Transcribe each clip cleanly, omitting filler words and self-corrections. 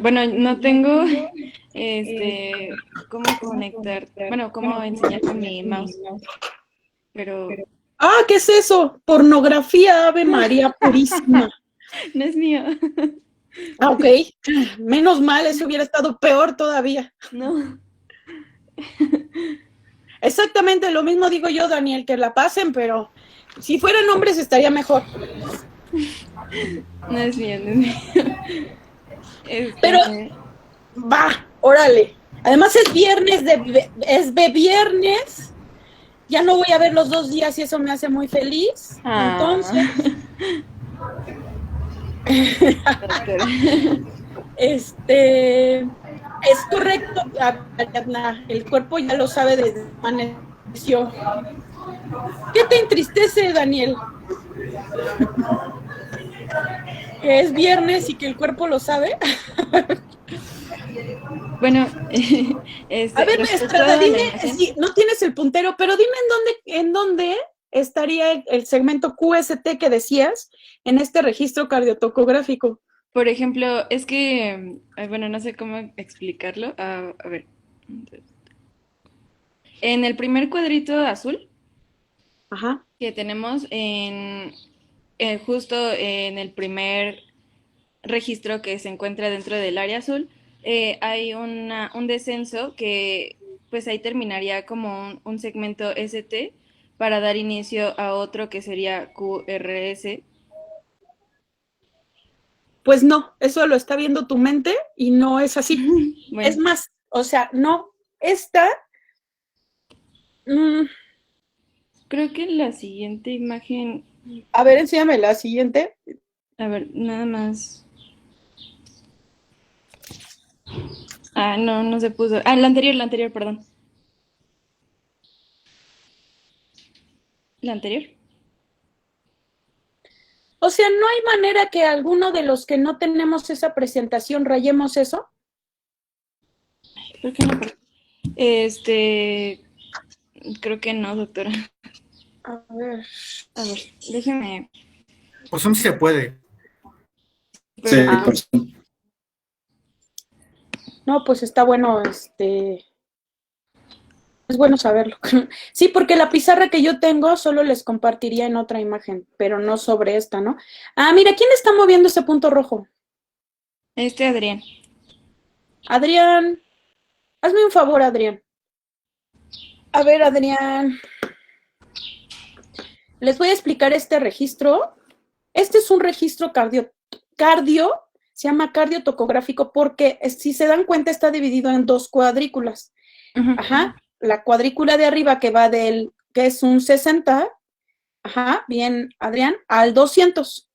Bueno, no tengo cómo conectar, bueno, cómo enseñarte mi mouse, pero Ah, ¿qué es eso? Pornografía, Ave María Purísima. no es mío. Ah, ok. Menos mal, eso hubiera estado peor todavía. No, Exactamente lo mismo digo yo, Daniel, que la pasen, pero si fueran hombres estaría mejor. no es mío, no es mío. Pero Este, va, órale. Además es de viernes. Ya no voy a ver los 2 días y eso me hace muy feliz. ah, Entonces, doctora. es correcto, Ariadna, el cuerpo ya lo sabe desde que amaneció. ¿Qué te entristece, Daniel? Que es viernes y que el cuerpo lo sabe. Bueno, A ver, respecto Estrada, a la dime imagen, si no tienes el puntero, pero dime en dónde estaría el segmento QST que decías en este registro cardiotocográfico. por ejemplo, es que, bueno, no sé cómo explicarlo. A ver, en el primer cuadrito azul Ajá. que tenemos justo en el primer registro que se encuentra dentro del área azul, hay un descenso que pues ahí terminaría como un segmento ST para dar inicio a otro que sería QRS. Pues no, eso lo está viendo tu mente y no es así. Es Bueno, más, o sea, no, esta, mm, creo que en la siguiente imagen, a ver, enséñame la siguiente. a ver, nada más. No, no se puso. La anterior, perdón. La anterior. O sea, no hay manera que alguno de los que no tenemos esa presentación rayemos eso. ¿Por qué no? Este, creo que no, doctora. A ver. A ver, déjeme, Por Zoom sí se puede. pero Sí, Ah, por Zoom. no, pues está bueno, es bueno saberlo. Sí, porque la pizarra que yo tengo solo les compartiría en otra imagen, pero no sobre esta, ¿no? Ah, mira, ¿quién está moviendo ese punto rojo? Adrián. Adrián, hazme un favor, Adrián. A ver, Adrián, les voy a explicar este registro. Este es un registro cardio, se llama cardiotocográfico porque si se dan cuenta está dividido en dos cuadrículas. Ujú. Ajá, la cuadrícula de arriba que es un 60, ajá, bien, Adrián, al 200.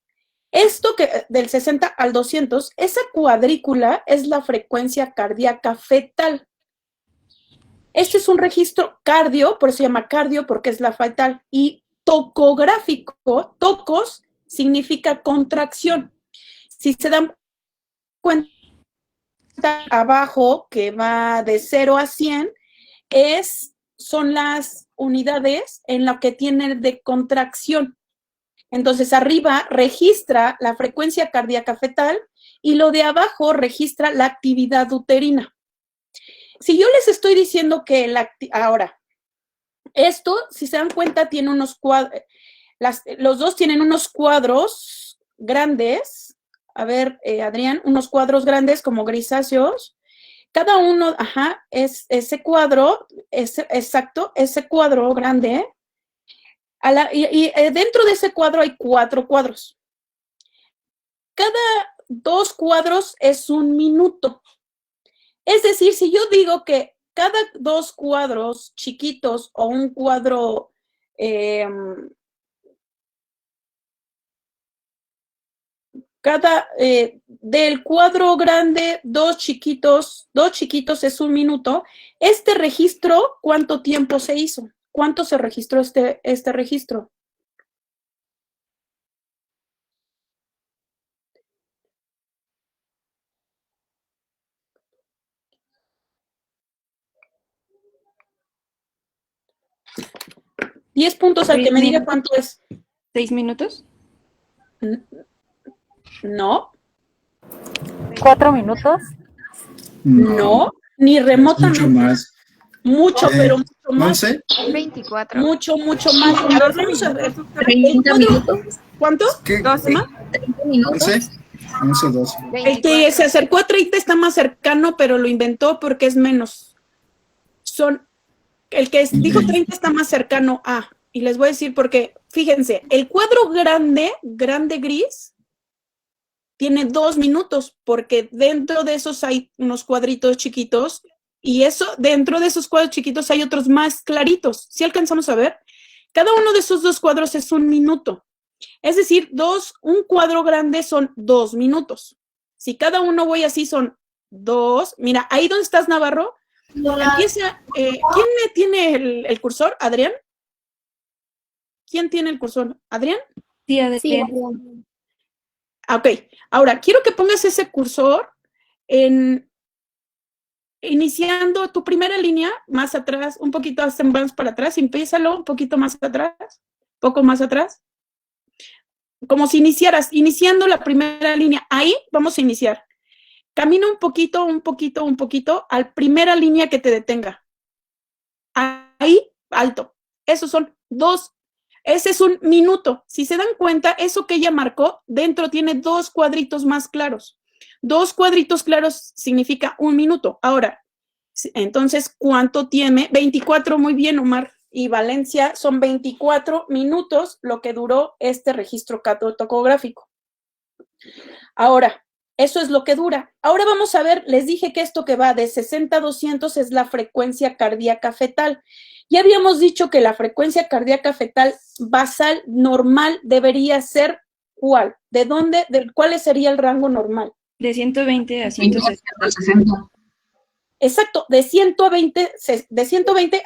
Esto que del 60 al 200, esa cuadrícula es la frecuencia cardíaca fetal. Este es un registro cardio, por eso se llama cardio, porque es la fetal, y tocográfico, tocos, significa contracción. Si se dan cuenta abajo, que va de 0 a 100, son las unidades en lo que tiene de contracción. Entonces, arriba registra la frecuencia cardíaca fetal y lo de abajo registra la actividad uterina. Si yo les estoy diciendo que ahora, esto, si se dan cuenta, tiene unos cuadros, los dos tienen unos cuadros grandes. A ver, Adrián, unos cuadros grandes como grisáceos. Cada uno, ajá, es ese cuadro, exacto, ese cuadro grande. Dentro de ese cuadro hay 4 cuadros. Cada 2 cuadros es un minuto. Es decir, si yo digo que cada 2 cuadros chiquitos o un cuadro eh, del cuadro grande, dos chiquitos es un minuto. Este registro, ¿cuánto tiempo se hizo? ¿Cuánto se registró este registro? $10 al que Seis, me diga cuánto es. 6 minutos. No, ¿4 minutos? No, ni remotamente. Mucho más. Mucho, pero mucho más. 11. 24. Mucho más. A ver, vamos a ver. 30 minutos. ¿Cuánto? ¿Qué? 12. 30 minutos. 11. 11 o 12. El que se acercó a 30 está más cercano, pero lo inventó porque es menos. El que dijo 30 está más cercano a. Y les voy a decir porque, fíjense, el cuadro grande gris, tiene 2 minutos, porque dentro de esos hay unos cuadritos chiquitos, y dentro de esos cuadros chiquitos hay otros más claritos. ¿Sí alcanzamos a ver? Cada uno de esos 2 cuadros es 1 minuto. Es decir, un cuadro grande son 2 minutos. Si cada uno voy así son 2. Mira, ahí donde estás, Navarro, empieza. ¿Quién me tiene el cursor? ¿Adrián? ¿Quién tiene el cursor? ¿Adrián? Sí, Adrián. Sí, Ok, ahora quiero que pongas ese cursor iniciando tu primera línea más atrás, un poquito más para atrás, empiézalo un poquito más atrás, poco más atrás, como si iniciando la primera línea. Ahí vamos a iniciar. Camina un poquito, a la primera línea que te detenga. Ahí, alto. Esos son 2. Ese es 1 minuto. Si se dan cuenta, eso que ella marcó, dentro tiene 2 cuadritos más claros. 2 cuadritos claros significa 1 minuto. Ahora, entonces, ¿cuánto tiene? 24, muy bien, Omar. Y Valencia, son 24 minutos lo que duró este registro cardiotocográfico. Ahora, eso es lo que dura. Ahora vamos a ver, les dije que esto que va de 60 a 200 es la frecuencia cardíaca fetal. Ya habíamos dicho que la frecuencia cardíaca fetal basal normal debería ser ¿cuál? ¿Cuál sería el rango normal? De 120 a 160. 160. Exacto, de 120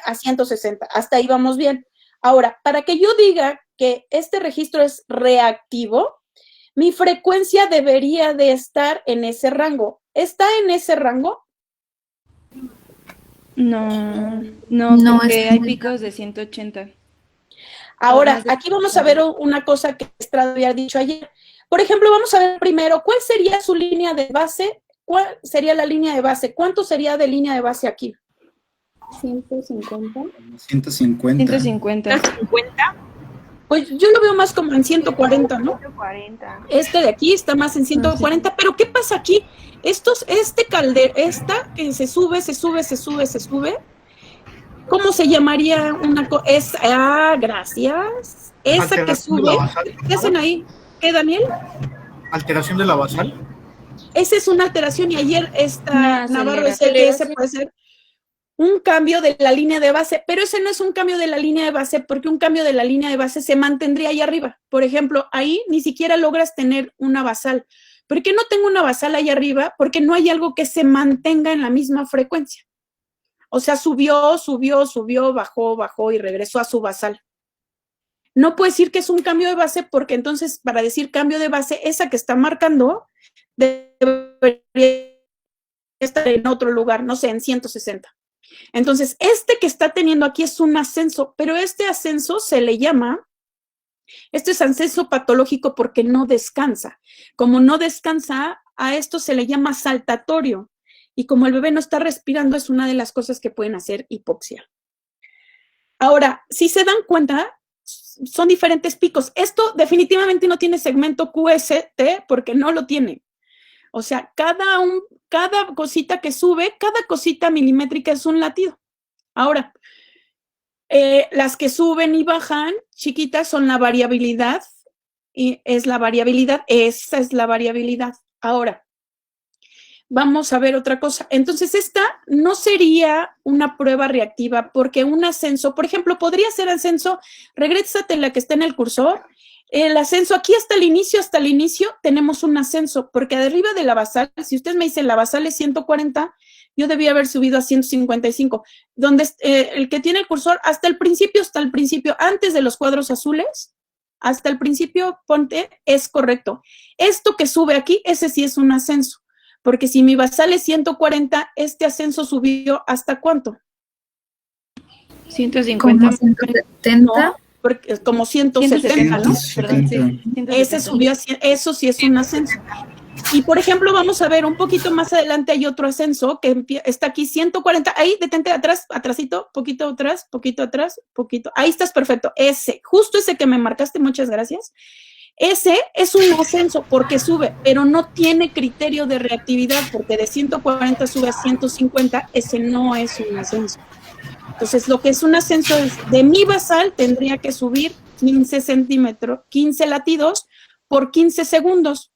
a 160. Hasta ahí vamos bien. Ahora, para que yo diga que este registro es reactivo, mi frecuencia debería de estar en ese rango. ¿Está en ese rango? No, No, porque es hay muy picos de 180. Ahora, aquí vamos a ver una cosa que Estrada había dicho ayer. Por ejemplo, vamos a ver primero, ¿cuál sería su línea de base? ¿Cuál sería la línea de base? ¿Cuánto sería de línea de base aquí? 150. 150. 150. 50. Pues yo lo veo más como en 140, ¿no? 140. Este de aquí está más en 140, pero ¿qué pasa aquí? Esta que se sube, ¿cómo se llamaría una cosa? Gracias. Esa que sube, ¿qué hacen ahí? ¿Qué, Daniel? Alteración de la basal. Esa es una alteración y ayer Una Navarro decía que ese puede ser un cambio de la línea de base, pero ese no es un cambio de la línea de base porque un cambio de la línea de base se mantendría ahí arriba. Por ejemplo, ahí ni siquiera logras tener una basal. ¿Por qué no tengo una basal ahí arriba? Porque no hay algo que se mantenga en la misma frecuencia. O sea, subió, bajó y regresó a su basal. No puedo decir que es un cambio de base porque entonces para decir cambio de base, esa que está marcando debería estar en otro lugar, no sé, en 160. Entonces, este que está teniendo aquí es un ascenso, pero este ascenso se le llama, este es ascenso patológico porque no descansa. Como no descansa, a esto se le llama saltatorio. Y como el bebé no está respirando, es una de las cosas que pueden hacer hipoxia. Ahora, si se dan cuenta, son diferentes picos. Esto definitivamente no tiene segmento QST porque no lo tiene. O sea, cada cosita que sube, cada cosita milimétrica es un latido. Ahora, las que suben y bajan, chiquitas, son la variabilidad. Y esa es la variabilidad. Ahora, vamos a ver otra cosa. Entonces, esta no sería una prueba reactiva porque un ascenso, por ejemplo, podría ser ascenso, regrésate la que está en el cursor. El ascenso, aquí hasta el inicio tenemos un ascenso, porque de arriba de la basal, si usted me dice la basal es 140, yo debía haber subido a 155, donde el que tiene el cursor hasta el principio, antes de los cuadros azules, hasta el principio, ponte, es correcto. Esto que sube aquí, ese sí es un ascenso, porque si mi basal es 140, este ascenso subió ¿hasta cuánto? 150. Como 170. No, como 170, ¿no? 170, perdón, sí. 170. Ese subió a 100, eso sí es un ascenso. Y, por ejemplo, vamos a ver un poquito más adelante hay otro ascenso que está aquí 140. Ahí, detente atrás, atrásito, poquito atrás, poquito. Ahí estás perfecto. Ese, justo ese que me marcaste, muchas gracias. Ese es un ascenso porque sube, pero no tiene criterio de reactividad porque de 140 sube a 150. Ese no es un ascenso. Entonces, lo que es un ascenso es de mi basal tendría que subir 15 centímetros, 15 latidos por 15 segundos.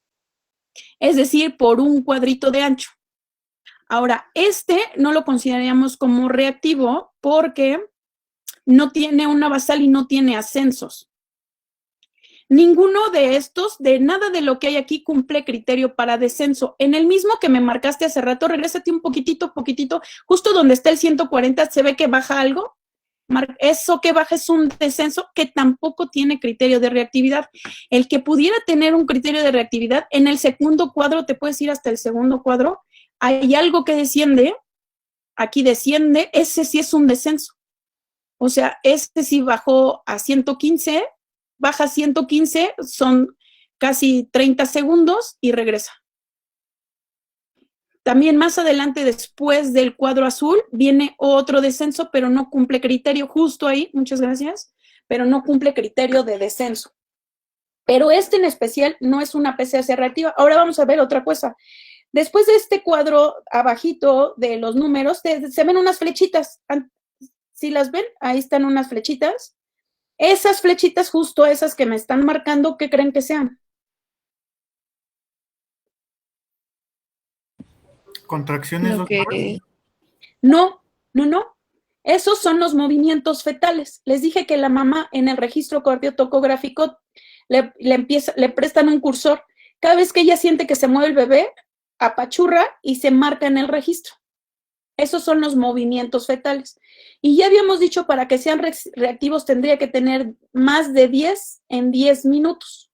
Es decir, por un cuadrito de ancho. Ahora, este no lo consideraríamos como reactivo porque no tiene una basal y no tiene ascensos. Ninguno de estos, de nada de lo que hay aquí, cumple criterio para descenso. En el mismo que me marcaste hace rato, regrésate un poquitito, justo donde está el 140, ¿se ve que baja algo? Eso que baja es un descenso que tampoco tiene criterio de reactividad. El que pudiera tener un criterio de reactividad, en el segundo cuadro, te puedes ir hasta el segundo cuadro, hay algo que desciende, aquí desciende, ese sí es un descenso. O sea, este sí bajó a 115, baja a 115, son casi 30 segundos y regresa. También más adelante, después del cuadro azul, viene otro descenso, pero no cumple criterio, justo ahí, muchas gracias, pero no cumple criterio de descenso. Pero este en especial no es una PCS reactiva. Ahora vamos a ver otra cosa. Después de este cuadro abajito de los números, se ven unas flechitas. ¿Sí las ven? Ahí están unas flechitas. Esas flechitas, justo esas que me están marcando, ¿qué creen que sean? Contracciones. Lo que... No. Esos son los movimientos fetales. Les dije que la mamá en el registro cardiotocográfico le prestan un cursor. Cada vez que ella siente que se mueve el bebé, apachurra y se marca en el registro. Esos son los movimientos fetales. Y ya habíamos dicho, para que sean reactivos tendría que tener más de 10 en 10 minutos.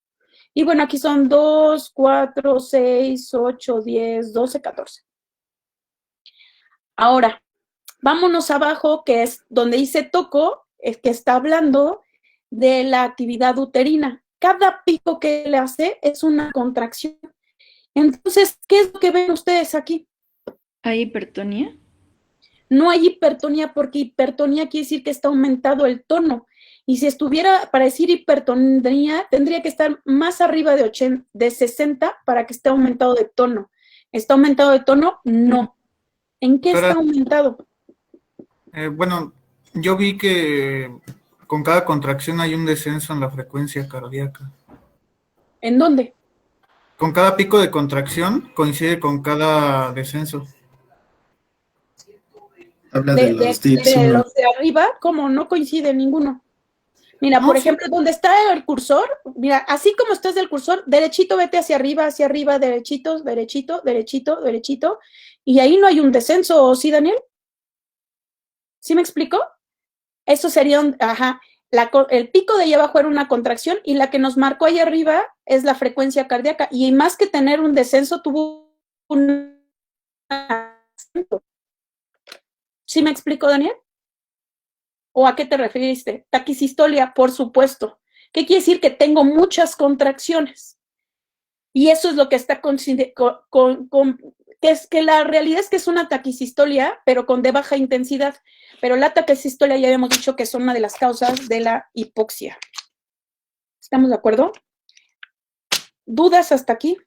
Y bueno, aquí son 2, 4, 6, 8, 10, 12, 14. Ahora, vámonos abajo, que es donde dice toco, es que está hablando de la actividad uterina. Cada pico que le hace es una contracción. Entonces, ¿qué es lo que ven ustedes aquí? ¿Hay hipertonía? No hay hipertonía porque hipertonía quiere decir que está aumentado el tono. Y si estuviera para decir hipertonía, tendría que estar más arriba de 60 para que esté aumentado de tono. ¿Está aumentado de tono? No. ¿En qué está aumentado? Bueno, yo vi que con cada contracción hay un descenso en la frecuencia cardíaca. ¿En dónde? Con cada pico de contracción coincide con cada descenso. Habla de los dips. De los de arriba, ¿cómo? No coincide ninguno. Mira, por ejemplo, donde está el cursor, mira, así como estás del cursor, derechito, vete hacia arriba, derechito, y ahí no hay un descenso, ¿sí, Daniel? ¿Sí me explico? Eso sería el pico de ahí abajo era una contracción y la que nos marcó ahí arriba es la frecuencia cardíaca, y más que tener un descenso, tuvo un ascenso. ¿Sí me explico, Daniel? ¿O a qué te referiste? Taquisistolia, por supuesto. ¿Qué quiere decir? Que tengo muchas contracciones. Y eso es lo que está que la realidad es que es una taquisistolia, pero de baja intensidad. Pero la taquisistolia ya habíamos dicho que es una de las causas de la hipoxia. ¿Estamos de acuerdo? ¿Dudas hasta aquí?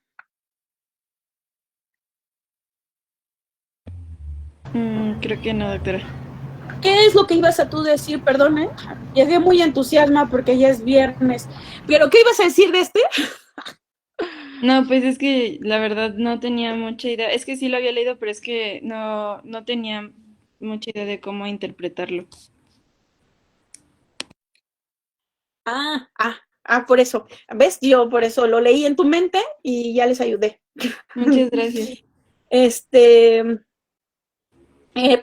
Creo que no, doctora. ¿Qué es lo que ibas a tú decir? Perdón, llegué muy entusiasma porque ya es viernes. ¿Pero qué ibas a decir de este? No, pues es que la verdad no tenía mucha idea. Es que sí lo había leído, pero es que no tenía mucha idea de cómo interpretarlo. Por eso. ¿Ves? Yo por eso lo leí en tu mente y ya les ayudé. Muchas gracias.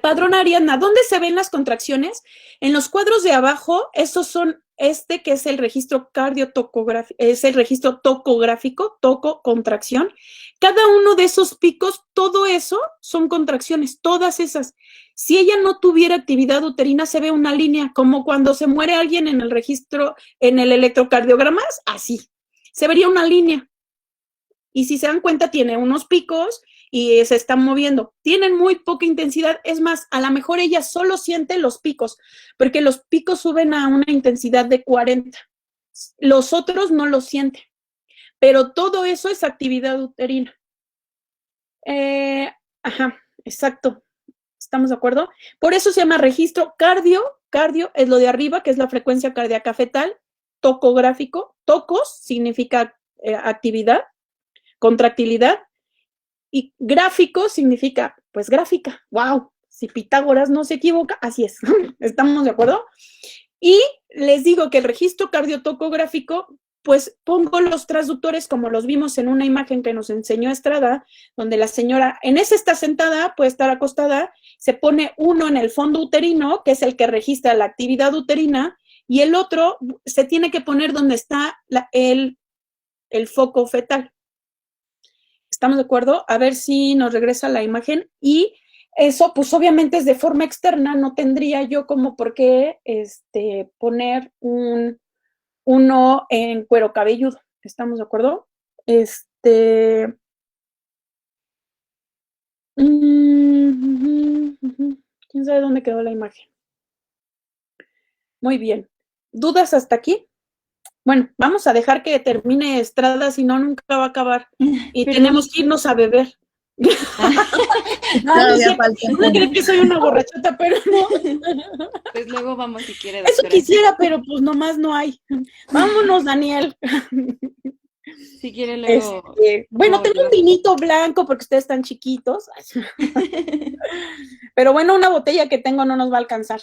Padrón Ariadna, ¿dónde se ven las contracciones? En los cuadros de abajo, esos son que es el registro cardiotocográfico, es el registro tocográfico, contracción. Cada uno de esos picos, todo eso son contracciones, todas esas. Si ella no tuviera actividad uterina, se ve una línea, como cuando se muere alguien en el registro, en el electrocardiograma, así. Se vería una línea. y si se dan cuenta tiene unos picos y se están moviendo. Tienen muy poca intensidad, es más, a lo mejor ella solo siente los picos, porque los picos suben a una intensidad de 40. Los otros no lo sienten, pero todo eso es actividad uterina. Ajá, exacto. ¿Estamos de acuerdo? Por eso se llama registro cardio. Cardio es lo de arriba, que es la frecuencia cardíaca fetal. Tocográfico. Tocos significa actividad, contractilidad. Y gráfico significa, pues, gráfica. ¡Wow! Si Pitágoras no se equivoca, así es. ¿Estamos de acuerdo? Y les digo que el registro cardiotocográfico, pues pongo los transductores como los vimos en una imagen que nos enseñó Estrada, donde la señora, en ese está sentada, puede estar acostada, se pone uno en el fondo uterino, que es el que registra la actividad uterina, y el otro se tiene que poner donde está el foco fetal. ¿Estamos de acuerdo? A ver si nos regresa la imagen. Y eso, pues obviamente es de forma externa, no tendría yo como por qué poner uno en cuero cabelludo. ¿Estamos de acuerdo? ¿Quién sabe dónde quedó la imagen? Muy bien. ¿Dudas hasta aquí? Bueno, vamos a dejar que termine Estrada, si no, nunca va a acabar. Y Pero tenemos que irnos a beber. Todavía falta. No creo que soy una borrachota, pero no. pues luego vamos si quiere, Eso doctora. quisiera, pero pues nomás no hay. Vámonos, Daniel. Si quiere luego... Bueno, luego tengo un yo- vinito blanco porque ustedes están chiquitos. Pero bueno, una botella que tengo no nos va a alcanzar.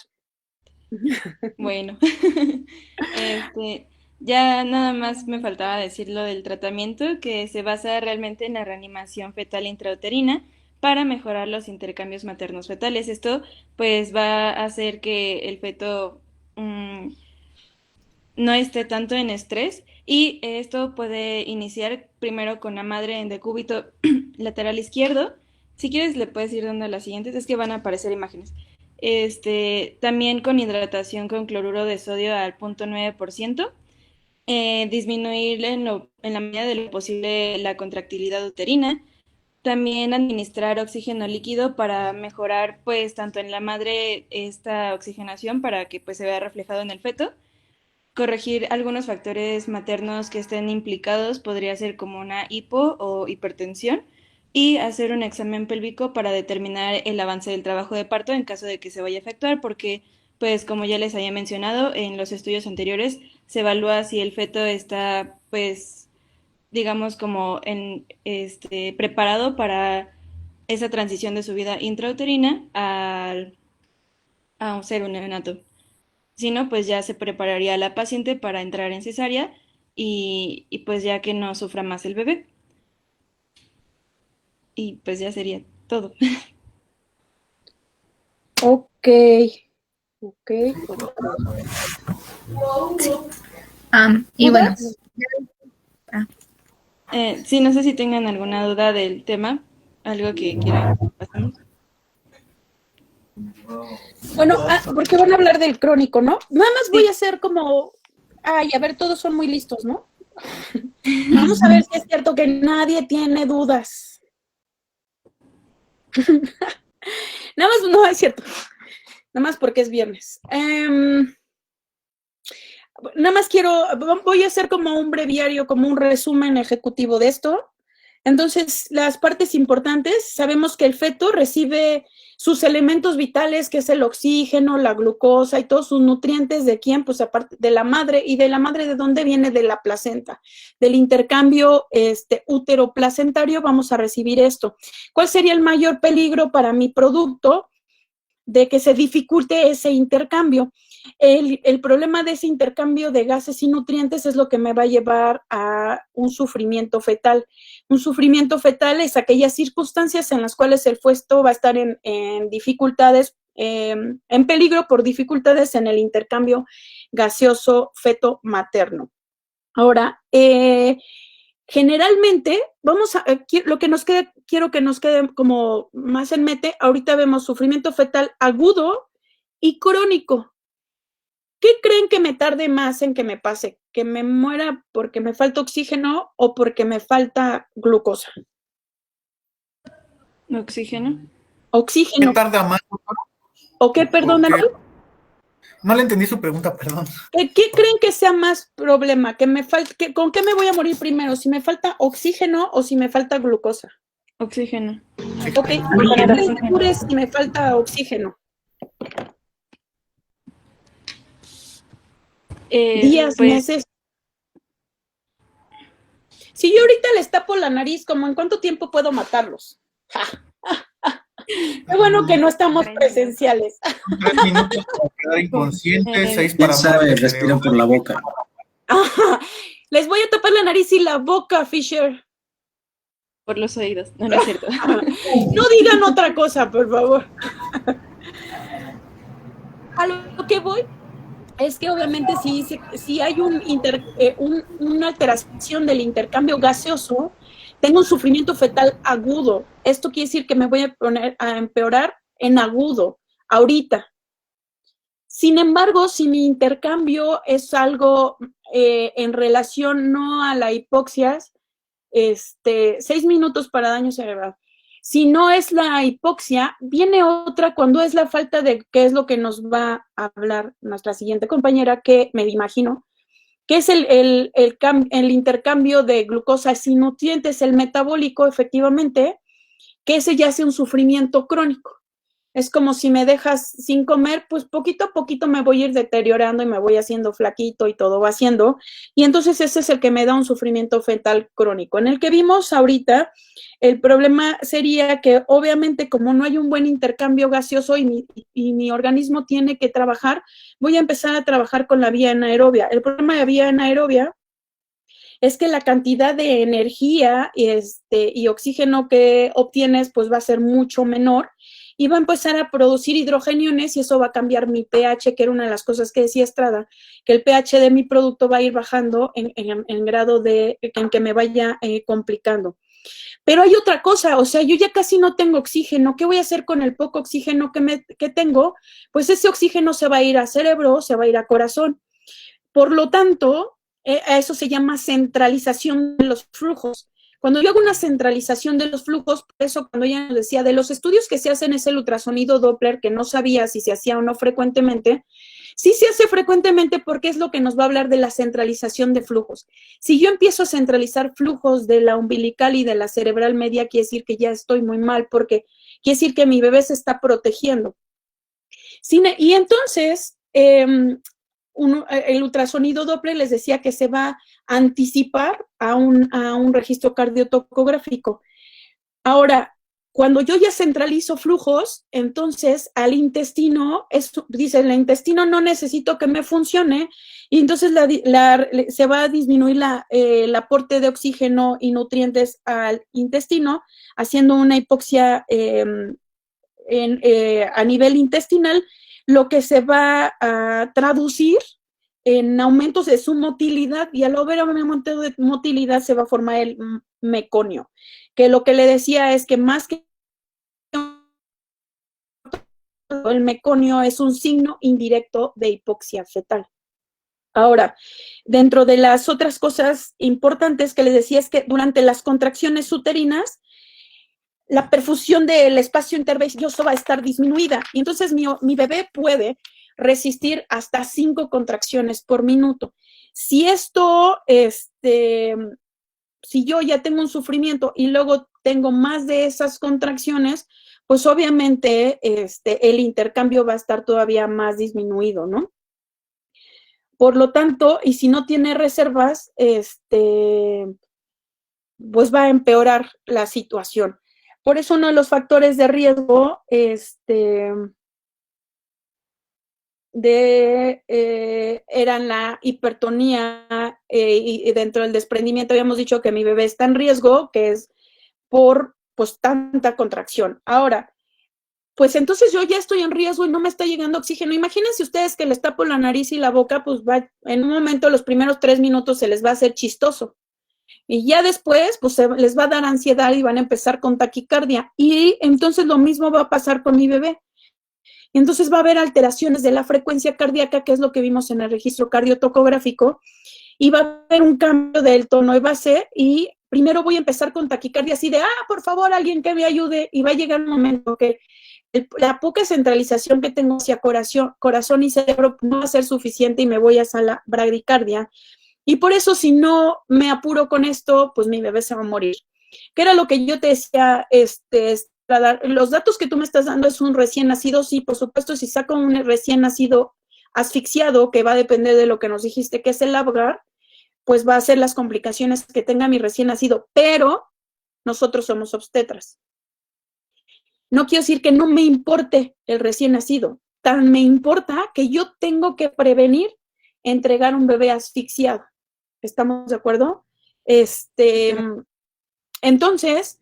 Bueno, ya nada más me faltaba decir lo del tratamiento, que se basa realmente en la reanimación fetal intrauterina para mejorar los intercambios maternos fetales. Esto pues va a hacer que el feto no esté tanto en estrés y esto puede iniciar primero con la madre en decúbito lateral izquierdo. Si quieres le puedes ir dando a las siguientes, es que van a aparecer imágenes. También con hidratación con cloruro de sodio al 0.9%, disminuir en la medida de lo posible la contractilidad uterina, también administrar oxígeno líquido para mejorar pues tanto en la madre esta oxigenación para que pues se vea reflejado en el feto, corregir algunos factores maternos que estén implicados, podría ser como una hipo o hipertensión, y hacer un examen pélvico para determinar el avance del trabajo de parto en caso de que se vaya a efectuar, porque, pues, como ya les había mencionado, en los estudios anteriores se evalúa si el feto está, pues, digamos, como preparado para esa transición de su vida intrauterina a un ser un neonato. Si no, pues ya se prepararía a la paciente para entrar en cesárea y pues ya que no sufra más el bebé. Y pues ya sería todo. Ok. Y bueno, ¿Dudas? Sí, no sé si tengan alguna duda del tema, algo que quieran que pasemos. Bueno, porque van a hablar del crónico, ¿no? Nada más voy a hacer como, ay, a ver, todos son muy listos, ¿no? Vamos a ver si es cierto que nadie tiene dudas. Nada más, no es cierto. Nada más porque es viernes. Nada más voy a hacer como un breviario, como un resumen ejecutivo de esto. Entonces, las partes importantes, sabemos que el feto recibe sus elementos vitales, que es el oxígeno, la glucosa y todos sus nutrientes, ¿de quién? Pues aparte de la madre. ¿Y de la madre de dónde viene? De la placenta. Del intercambio útero-placentario vamos a recibir esto. ¿Cuál sería el mayor peligro para mi producto de que se dificulte ese intercambio? El problema de ese intercambio de gases y nutrientes es lo que me va a llevar a un sufrimiento fetal. Un sufrimiento fetal es aquellas circunstancias en las cuales el feto va a estar en dificultades, en peligro por dificultades en el intercambio gaseoso feto-materno. Ahora, generalmente, lo que nos quede, quiero que nos quede como más en mente, ahorita vemos sufrimiento fetal agudo y crónico. ¿Qué creen que me tarde más en que me pase? ¿Que me muera porque me falta oxígeno o porque me falta glucosa? Oxígeno. ¿Qué Oxígeno. tarda más? ¿O qué, perdón, Porque- Daniel? No le entendí su pregunta, perdón. ¿Qué creen que sea más problema? ¿Con qué me voy a morir primero? ¿Si me falta oxígeno o si me falta glucosa? Oxígeno. Ok, ¿por qué creen que dure si me falta oxígeno? Días, Pues meses. Si yo ahorita les tapo la nariz, ¿cómo en cuánto tiempo puedo matarlos? Qué bueno que no estamos 3 presenciales. 3 minutos para quedar inconsciente, 6 ¿Quién para sabe? muerte, Respiran creo. por la boca. Les voy a tapar la nariz y la boca, Fisher. por los oídos. No, no es cierto. No digan otra cosa, por favor. A lo que voy es que obviamente si hay una alteración del intercambio gaseoso, tengo un sufrimiento fetal agudo. Esto quiere decir que me voy a empeorar en agudo, ahorita. Sin embargo, si mi intercambio es algo en relación no a la hipoxia, 6 minutos para daño cerebral. Si no es la hipoxia, viene otra cuando es la falta de, qué es lo que nos va a hablar nuestra siguiente compañera, que me imagino, que es el intercambio de glucosa sin nutrientes, el metabólico, efectivamente, que ese ya hace un sufrimiento crónico. Es como si me dejas sin comer, pues poquito a poquito me voy a ir deteriorando y me voy haciendo flaquito y todo va haciendo. Y entonces ese es el que me da un sufrimiento fetal crónico. En el que vimos ahorita, el problema sería que obviamente como no hay un buen intercambio gaseoso y mi organismo tiene que trabajar, voy a empezar a trabajar con la vía anaerobia. El problema de la vía anaerobia es que la cantidad de energía y oxígeno que obtienes pues va a ser mucho menor y va a empezar a producir hidrogeniones y eso va a cambiar mi pH, que era una de las cosas que decía Estrada, que el pH de mi producto va a ir bajando en grado de en que me vaya complicando. Pero hay otra cosa, o sea, yo ya casi no tengo oxígeno. ¿Qué voy a hacer con el poco oxígeno que tengo? Pues ese oxígeno se va a ir a cerebro, se va a ir a corazón. Por lo tanto, a eso se llama centralización de los flujos. Cuando yo hago una centralización de los flujos, por eso cuando ella nos decía de los estudios que se hacen es el ultrasonido Doppler, que no sabía si se hacía o no frecuentemente, sí se hace frecuentemente porque es lo que nos va a hablar de la centralización de flujos. Si yo empiezo a centralizar flujos de la umbilical y de la cerebral media, quiere decir que ya estoy muy mal porque quiere decir que mi bebé se está protegiendo. Y entonces, el ultrasonido Doppler les decía que se va a anticipar a un registro cardiotocográfico. Ahora, cuando yo ya centralizo flujos, entonces al intestino, dice, el intestino no necesito que me funcione, y entonces se va a disminuir el aporte de oxígeno y nutrientes al intestino, haciendo una hipoxia a nivel intestinal, lo que se va a traducir en aumentos de su motilidad, y al haber un aumento de motilidad se va a formar el meconio, que lo que le decía es que más que el meconio es un signo indirecto de hipoxia fetal. Ahora, dentro de las otras cosas importantes que les decía es que durante las contracciones uterinas, la perfusión del espacio intervenoso va a estar disminuida y entonces mi bebé puede resistir hasta 5 contracciones por minuto. Si esto, si yo ya tengo un sufrimiento y luego tengo más de esas contracciones, pues obviamente el intercambio va a estar todavía más disminuido, ¿no? Por lo tanto, y si no tiene reservas, pues va a empeorar la situación. Por eso uno de los factores de riesgo eran la hipertonía y dentro del desprendimiento habíamos dicho que mi bebé está en riesgo, que es por pues tanta contracción. Ahora, pues entonces yo ya estoy en riesgo y no me está llegando oxígeno. Imagínense ustedes que les tapo la nariz y la boca, pues en un momento, los primeros 3 minutos se les va a hacer chistoso. Y ya después, pues les va a dar ansiedad y van a empezar con taquicardia. Y entonces lo mismo va a pasar con mi bebé. y entonces va a haber alteraciones de la frecuencia cardíaca, que es lo que vimos en el registro cardiotocográfico, y va a haber un cambio del tono de base, y primero voy a empezar con taquicardia así de, por favor, alguien que me ayude, y va a llegar un momento que la poca centralización que tengo hacia corazón y cerebro no va a ser suficiente y me voy a la bradicardia. Y por eso, si no me apuro con esto, pues mi bebé se va a morir. ¿Qué era lo que yo te decía? Los datos que tú me estás dando es un recién nacido, sí, por supuesto, si saco un recién nacido asfixiado, que va a depender de lo que nos dijiste que es el Apgar, pues va a ser las complicaciones que tenga mi recién nacido, pero nosotros somos obstetras. No quiero decir que no me importe el recién nacido, tan me importa que yo tengo que prevenir entregar un bebé asfixiado. ¿Estamos de acuerdo? Entonces,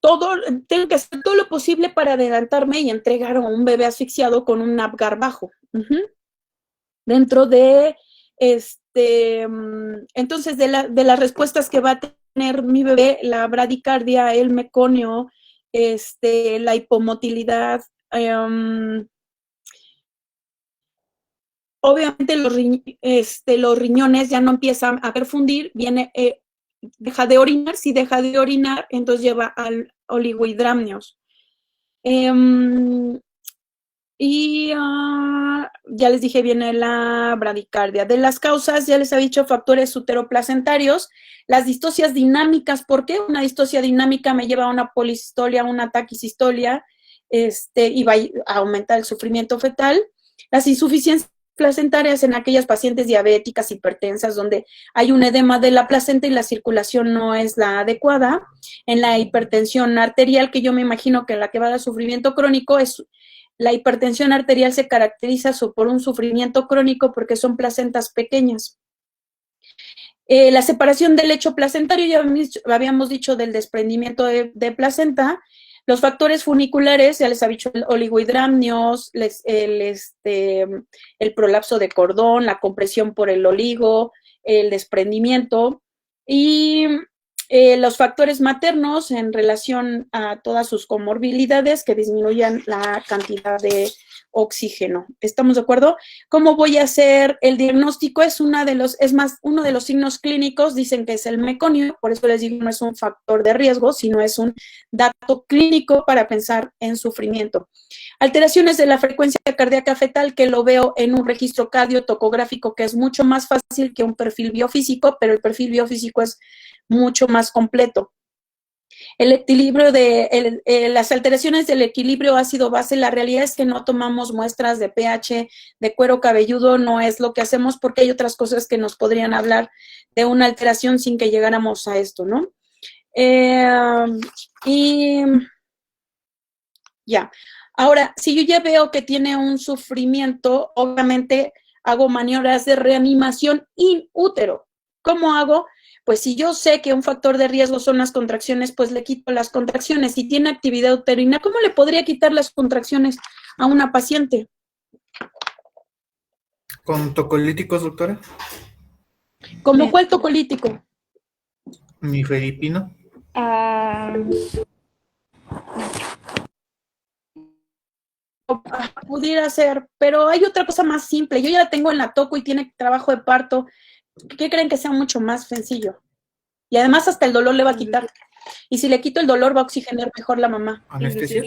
tengo que hacer todo lo posible para adelantarme y entregar a un bebé asfixiado con un Apgar bajo. Dentro de, entonces, de las respuestas que va a tener mi bebé, la bradicardia, el meconio, la hipomotilidad, obviamente los riñones ya no empiezan a perfundir, deja de orinar, si deja de orinar, entonces lleva al oligohidramnios. Ya les dije, viene la bradicardia. De las causas, ya les había dicho, factores uteroplacentarios, las distocias dinámicas. ¿Por qué una distocia dinámica me lleva a una policistolia, una taquicistolia, y va a aumentar el sufrimiento fetal? Las insuficiencias placentarias en aquellas pacientes diabéticas, hipertensas, donde hay un edema de la placenta y la circulación no es la adecuada. En la hipertensión arterial, que yo me imagino que la que va a dar sufrimiento crónico es... La hipertensión arterial se caracteriza por un sufrimiento crónico porque son placentas pequeñas. La separación del lecho placentario, ya habíamos dicho del desprendimiento de placenta. Los factores funiculares, ya les había dicho, el oligohidramnios, el prolapso de cordón, la compresión por el oligo, el desprendimiento. Y los factores maternos en relación a todas sus comorbilidades que disminuyan la cantidad de oxígeno. ¿Estamos de acuerdo? ¿Cómo voy a hacer el diagnóstico? Es uno de los signos clínicos, dicen que es el meconio, por eso les digo, no es un factor de riesgo, sino es un dato clínico para pensar en sufrimiento. Alteraciones de la frecuencia cardíaca fetal, que lo veo en un registro cardiotocográfico, que es mucho más fácil que un perfil biofísico, pero el perfil biofísico es mucho más completo. El equilibrio las alteraciones del equilibrio ácido-base, la realidad es que no tomamos muestras de pH, de cuero cabelludo, no es lo que hacemos porque hay otras cosas que nos podrían hablar de una alteración sin que llegáramos a esto, ¿no? Y ya. Ahora, si yo ya veo que tiene un sufrimiento, obviamente hago maniobras de reanimación in útero. ¿Cómo hago? Pues si yo sé que un factor de riesgo son las contracciones, pues le quito las contracciones. Si tiene actividad uterina, ¿cómo le podría quitar las contracciones a una paciente? ¿Con tocolíticos, doctora? ¿Cómo cuál tocolítico? Nifedipino. Pudiera ser, pero hay otra cosa más simple. Yo ya la tengo en la toco y tiene trabajo de parto. ¿Qué creen que sea mucho más sencillo? Y además hasta el dolor le va a quitar. Y si le quito el dolor, va a oxigenar mejor la mamá. ¿Anestesia?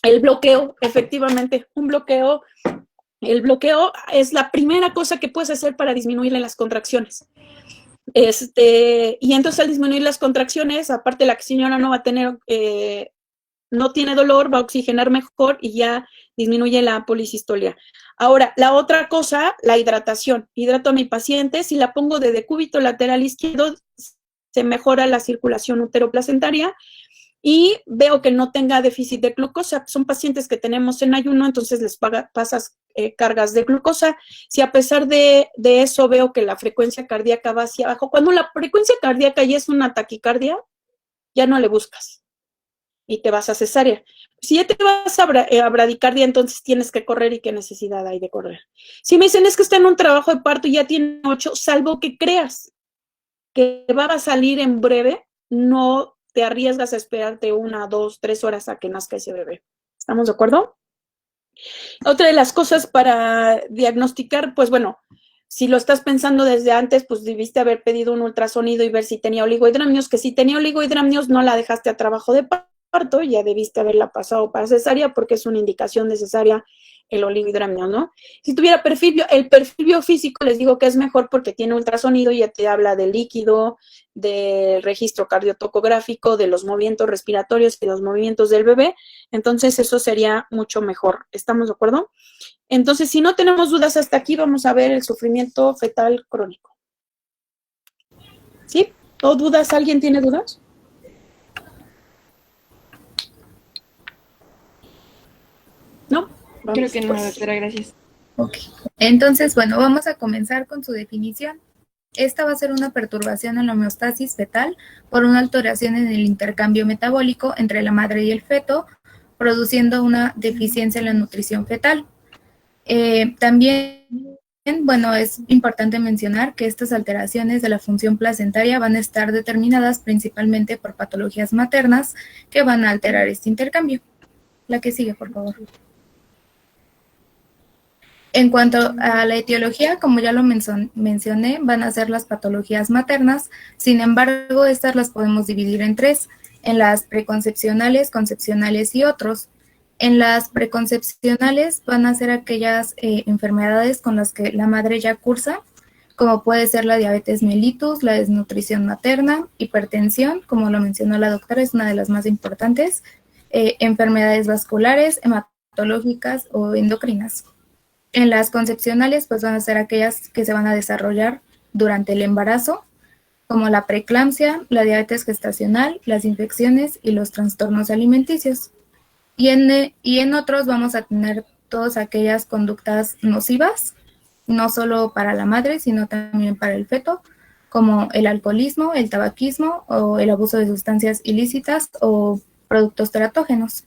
El bloqueo, efectivamente, un bloqueo. El bloqueo es la primera cosa que puedes hacer para disminuirle las contracciones. Y entonces al disminuir las contracciones, aparte la señora no va a tener, no tiene dolor, va a oxigenar mejor y ya disminuye la policistolia. Ahora, la otra cosa, la hidratación. Hidrato a mi paciente, si la pongo de decúbito lateral izquierdo, se mejora la circulación uteroplacentaria y veo que no tenga déficit de glucosa. Son pacientes que tenemos en ayuno, entonces les pasas cargas de glucosa. Si a pesar de eso veo que la frecuencia cardíaca va hacia abajo, cuando la frecuencia cardíaca ya es una taquicardia, ya no le buscas y te vas a cesárea. Si ya te vas a bradicardia, entonces tienes que correr y qué necesidad hay de correr. Si me dicen es que está en un trabajo de parto y ya tiene 8, salvo que creas que va a salir en breve, no te arriesgas a esperarte 1, 2, 3 horas a que nazca ese bebé. ¿Estamos de acuerdo? Otra de las cosas para diagnosticar, pues bueno, si lo estás pensando desde antes, pues debiste haber pedido un ultrasonido y ver si tenía oligohidramnios, que si tenía oligohidramnios no la dejaste a trabajo de parto, ya debiste haberla pasado para cesárea porque es una indicación de cesárea el oligohidramnio, ¿no? Si tuviera el perfil biofísico, les digo que es mejor porque tiene ultrasonido y ya te habla del líquido, del registro cardiotocográfico, de los movimientos respiratorios y los movimientos del bebé, entonces eso sería mucho mejor. ¿Estamos de acuerdo? Entonces, si no tenemos dudas hasta aquí, vamos a ver el sufrimiento fetal crónico. ¿Sí? ¿O dudas? ¿Alguien tiene dudas? ¿No? Vamos, Creo que no, pues. doctora, gracias. Ok. Entonces, bueno, vamos a comenzar con su definición. Esta va a ser una perturbación en la homeostasis fetal por una alteración en el intercambio metabólico entre la madre y el feto, produciendo una deficiencia en la nutrición fetal. También, bueno, es importante mencionar que estas alteraciones de la función placentaria van a estar determinadas principalmente por patologías maternas que van a alterar este intercambio. La que sigue, por favor. En cuanto a la etiología, como ya lo mencioné, van a ser las patologías maternas. Sin embargo, estas las podemos dividir en 3, en las preconcepcionales, concepcionales y otros. En las preconcepcionales van a ser aquellas enfermedades con las que la madre ya cursa, como puede ser la diabetes mellitus, la desnutrición materna, hipertensión, como lo mencionó la doctora, es una de las más importantes, enfermedades vasculares, hematológicas o endocrinas. En las concepcionales, pues van a ser aquellas que se van a desarrollar durante el embarazo, como la preeclampsia, la diabetes gestacional, las infecciones y los trastornos alimenticios. Y en otros vamos a tener todas aquellas conductas nocivas, no solo para la madre, sino también para el feto, como el alcoholismo, el tabaquismo o el abuso de sustancias ilícitas o productos teratógenos.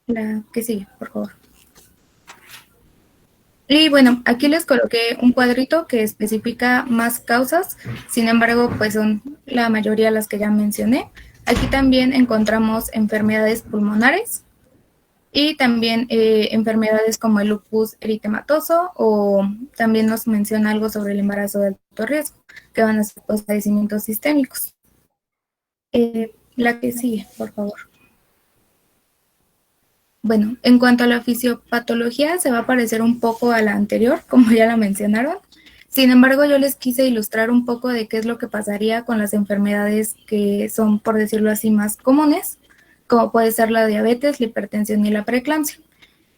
La que sigue, por favor. Y bueno, aquí les coloqué un cuadrito que especifica más causas, sin embargo, pues son la mayoría las que ya mencioné. Aquí también encontramos enfermedades pulmonares y también enfermedades como el lupus eritematoso, o también nos menciona algo sobre el embarazo de alto riesgo, que van a ser pues, padecimientos sistémicos. La que sigue, por favor. Bueno, en cuanto a la fisiopatología, se va a parecer un poco a la anterior, como ya la mencionaron. Sin embargo, yo les quise ilustrar un poco de qué es lo que pasaría con las enfermedades que son, por decirlo así, más comunes, como puede ser la diabetes, la hipertensión y la preeclampsia.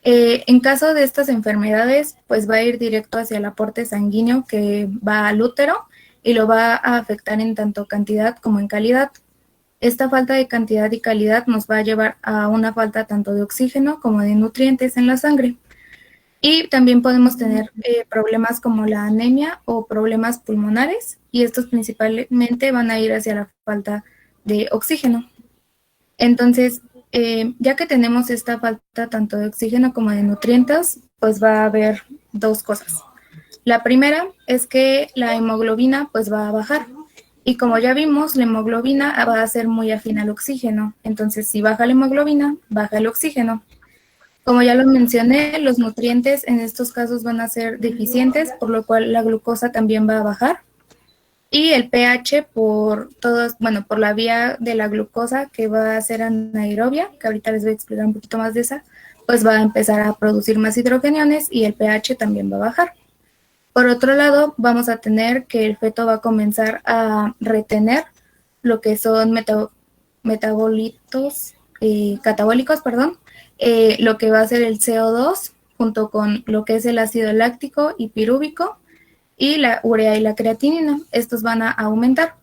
En caso de estas enfermedades, pues va a ir directo hacia el aporte sanguíneo que va al útero y lo va a afectar en tanto cantidad como en calidad. Esta falta de cantidad y calidad nos va a llevar a una falta tanto de oxígeno como de nutrientes en la sangre. Y también podemos tener problemas como la anemia o problemas pulmonares, y estos principalmente van a ir hacia la falta de oxígeno. Entonces, ya que tenemos esta falta tanto de oxígeno como de nutrientes, pues va a haber dos cosas. La primera es que la hemoglobina pues va a bajar. Y como ya vimos, la hemoglobina va a ser muy afín al oxígeno. Entonces, si baja la hemoglobina, baja el oxígeno. Como ya lo mencioné, los nutrientes en estos casos van a ser deficientes, por lo cual la glucosa también va a bajar. Y el pH por la vía de la glucosa, que va a ser anaerobia, que ahorita les voy a explicar un poquito más de esa, pues va a empezar a producir más hidrogeniones y el pH también va a bajar. Por otro lado, vamos a tener que el feto va a comenzar a retener lo que son catabólicos, lo que va a ser el CO2, junto con lo que es el ácido láctico y pirúvico, y la urea y la creatinina. Estos van a aumentar,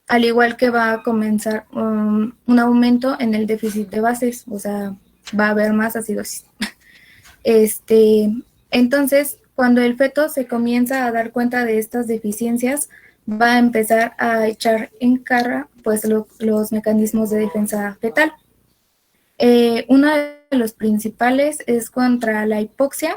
al igual que va a comenzar un aumento en el déficit de bases, o sea, va a haber más acidosis. Entonces, cuando el feto se comienza a dar cuenta de estas deficiencias, va a empezar a echar en cara pues, los mecanismos de defensa fetal. Uno de los principales es contra la hipoxia.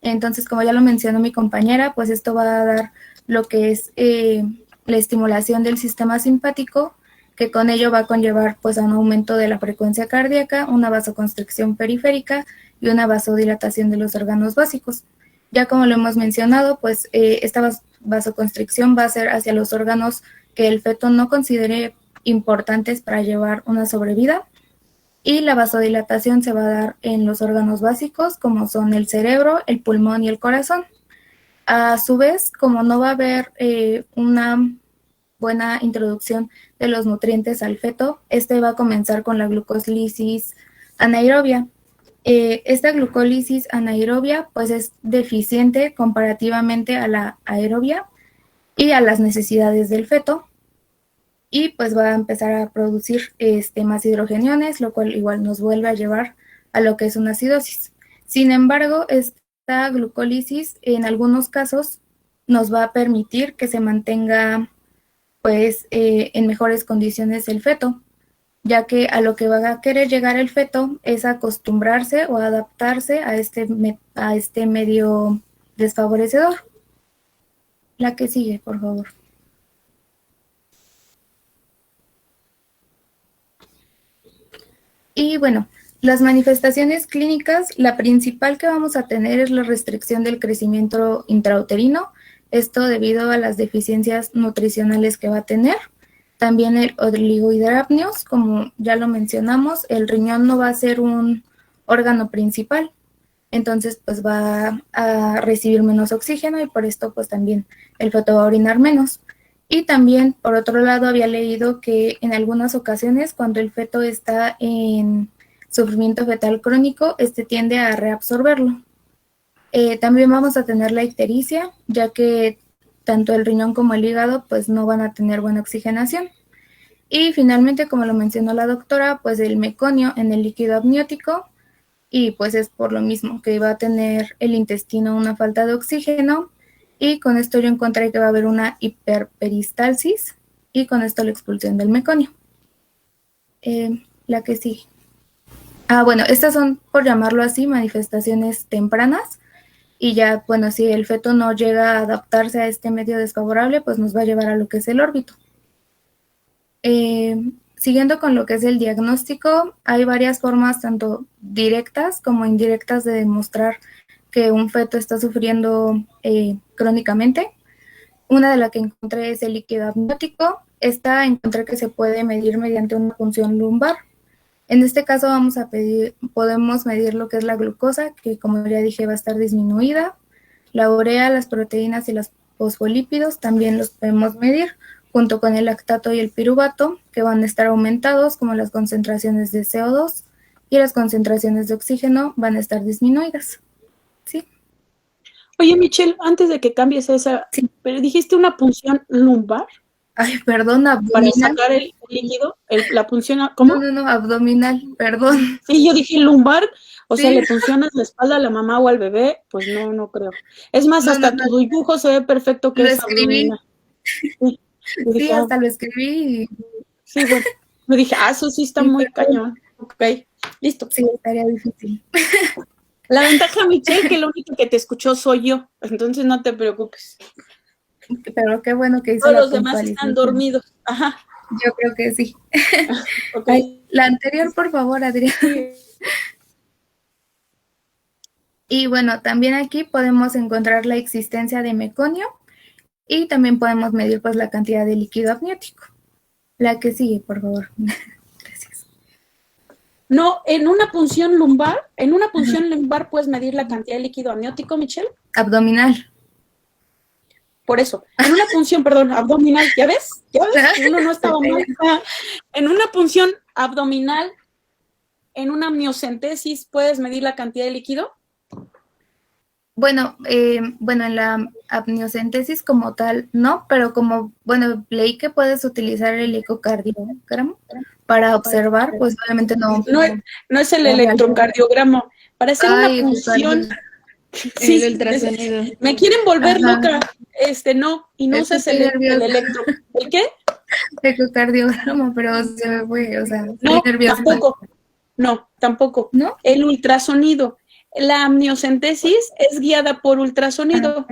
Entonces, como ya lo mencionó mi compañera, pues esto va a dar lo que es la estimulación del sistema simpático que con ello va a conllevar pues a un aumento de la frecuencia cardíaca, una vasoconstricción periférica y una vasodilatación de los órganos básicos. Ya como lo hemos mencionado, pues esta vasoconstricción va a ser hacia los órganos que el feto no considere importantes para llevar una sobrevida, y la vasodilatación se va a dar en los órganos básicos como son el cerebro, el pulmón y el corazón. A su vez, como no va a haber una buena introducción de los nutrientes al feto, este va a comenzar con la glucólisis anaerobia. Esta glucólisis anaerobia pues es deficiente comparativamente a la aerobia y a las necesidades del feto, y pues va a empezar a producir más hidrogeniones, lo cual igual nos vuelve a llevar a lo que es una acidosis. Sin embargo, esta glucólisis en algunos casos nos va a permitir que se mantenga pues en mejores condiciones el feto, ya que a lo que va a querer llegar el feto es acostumbrarse o adaptarse a este medio desfavorecedor. La que sigue, por favor. Y bueno, las manifestaciones clínicas, la principal que vamos a tener es la restricción del crecimiento intrauterino, esto debido a las deficiencias nutricionales que va a tener. También el oligohidramnios, como ya lo mencionamos, el riñón no va a ser un órgano principal, entonces pues va a recibir menos oxígeno y por esto pues también el feto va a orinar menos. Y también, por otro lado, había leído que en algunas ocasiones, cuando el feto está en sufrimiento fetal crónico, tiende a reabsorberlo. También vamos a tener la ictericia, ya que tanto el riñón como el hígado pues no van a tener buena oxigenación. Y finalmente, como lo mencionó la doctora, pues el meconio en el líquido amniótico, y pues es por lo mismo que va a tener el intestino una falta de oxígeno. Y con esto yo encontré que va a haber una hiperperistalsis y con esto la expulsión del meconio. La que sigue. Bueno, estas son, por llamarlo así, manifestaciones tempranas. Y ya, bueno, si el feto no llega a adaptarse a este medio desfavorable, pues nos va a llevar a lo que es el órbito. Siguiendo con lo que es el diagnóstico, hay varias formas, tanto directas como indirectas, de demostrar que un feto está sufriendo crónicamente. Una de las que encontré es el líquido amniótico. Esta encontré que se puede medir mediante una punción lumbar. En este caso podemos medir lo que es la glucosa, que como ya dije va a estar disminuida. La urea, las proteínas y los fosfolípidos también los podemos medir, junto con el lactato y el piruvato, que van a estar aumentados, como las concentraciones de CO2, y las concentraciones de oxígeno van a estar disminuidas. ¿Sí? Oye, Michelle, antes de que cambies esa, Sí. pero dijiste una punción lumbar Ay, perdón, para abdominal. sacar el líquido, la punción, ¿cómo? No, abdominal, perdón. Sí, yo dije lumbar, o sea, Sí. ¿le puncionas la espalda a la mamá o al bebé? Pues no creo. Es más, hasta tu dibujo se ve perfecto que Lo es escribí. abdominal. Sí, yo Sí, dije, hasta lo escribí. sí, bueno, me dije, eso sí está Sí, muy pero- cañón. Ok, listo. Sí, estaría difícil. La ventaja, Michelle, que lo único que te escuchó soy yo, entonces no te preocupes. Pero qué bueno que hizo Todos la los demás están puntualización. dormidos. Ajá, Yo creo que sí. ok. Ay, la anterior, por favor, Adrián. Y bueno, también aquí podemos encontrar la existencia de meconio y también podemos medir pues la cantidad de líquido amniótico. La que sigue, por favor. Gracias. No, en una punción lumbar puedes medir la cantidad de líquido amniótico, Michelle. Abdominal. Por eso, en una punción, perdón, abdominal, ¿ya ves? Uno no estaba mal. En una punción abdominal, en una amniocentesis, ¿puedes medir la cantidad de líquido? Bueno, en la amniocentesis como tal, no, pero leí que puedes utilizar el ecocardiograma para observar, pues obviamente no. No es el electrocardiograma. Para hacer una punción. Sí, el ultrasonido. Me quieren volver Ajá. loca. No usas el electro. ¿El qué? Ecocardiograma, pero se me fue, o sea, No, estoy nerviosa. tampoco. ¿No? El ultrasonido. La amniocentesis es guiada por ultrasonido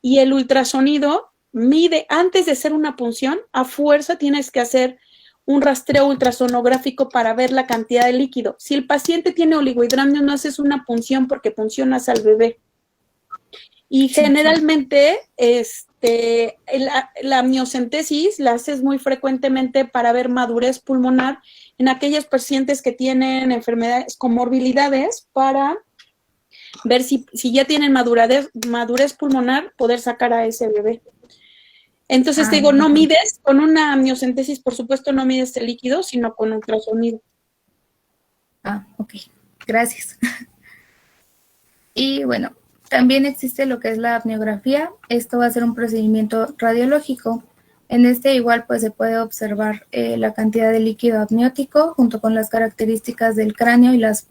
y el ultrasonido mide, antes de hacer una punción, a fuerza tienes que hacer un rastreo ultrasonográfico para ver la cantidad de líquido. Si el paciente tiene oligohidramnios, no haces una punción porque puncionas al bebé. Y generalmente la amniocentesis la haces muy frecuentemente para ver madurez pulmonar en aquellos pacientes que tienen enfermedades, comorbilidades, para ver si ya tienen madurez pulmonar, poder sacar a ese bebé. Entonces te digo, no mides, con una amniocentesis, por supuesto, no mides el líquido, sino con ultrasonido. Ok, gracias. Y bueno, también existe lo que es la apneografía. Esto va a ser un procedimiento radiológico. En este igual pues se puede observar la cantidad de líquido amniótico junto con las características del cráneo y las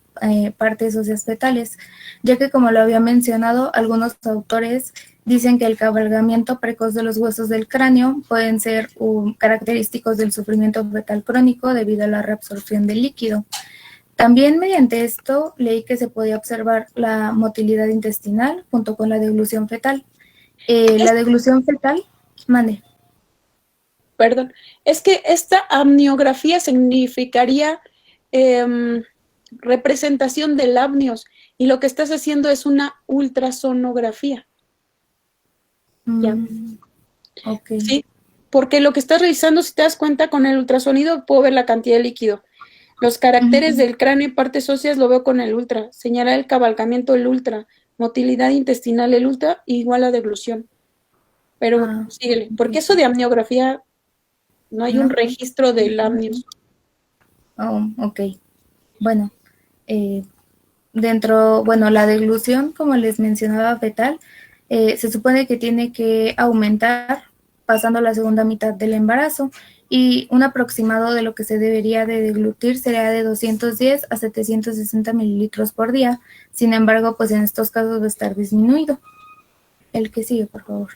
partes óseas fetales, ya que como lo había mencionado, algunos autores dicen que el cabalgamiento precoz de los huesos del cráneo pueden ser característicos del sufrimiento fetal crónico debido a la reabsorción del líquido. También mediante esto leí que se podía observar la motilidad intestinal junto con la deglución fetal. La deglución fetal, mande. Perdón, es que esta amniografía significaría representación del apneos y lo que estás haciendo es una ultrasonografía. Ya. Ok. Sí, porque lo que estás revisando, si te das cuenta con el ultrasonido, puedo ver la cantidad de líquido. Los caracteres del cráneo y partes óseas lo veo con el ultra. Señalar el cabalgamiento, el ultra. Motilidad intestinal, el ultra, igual a deglución. Pero síguele, porque eso de amniografía, no hay un registro del apneos. Ok. Bueno, la deglución, como les mencionaba, fetal, se supone que tiene que aumentar pasando la segunda mitad del embarazo, y un aproximado de lo que se debería de deglutir sería de 210 a 760 mililitros por día. Sin embargo, pues en estos casos va a estar disminuido. El que sigue, por favor.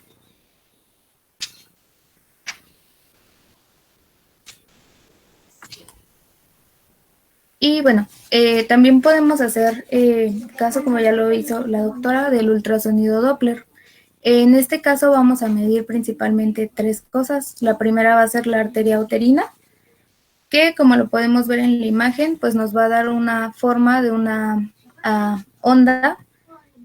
Y bueno, también podemos hacer caso, como ya lo hizo la doctora, del ultrasonido Doppler. En este caso vamos a medir principalmente 3 cosas. La primera va a ser la arteria uterina, que como lo podemos ver en la imagen, pues nos va a dar una forma de una onda.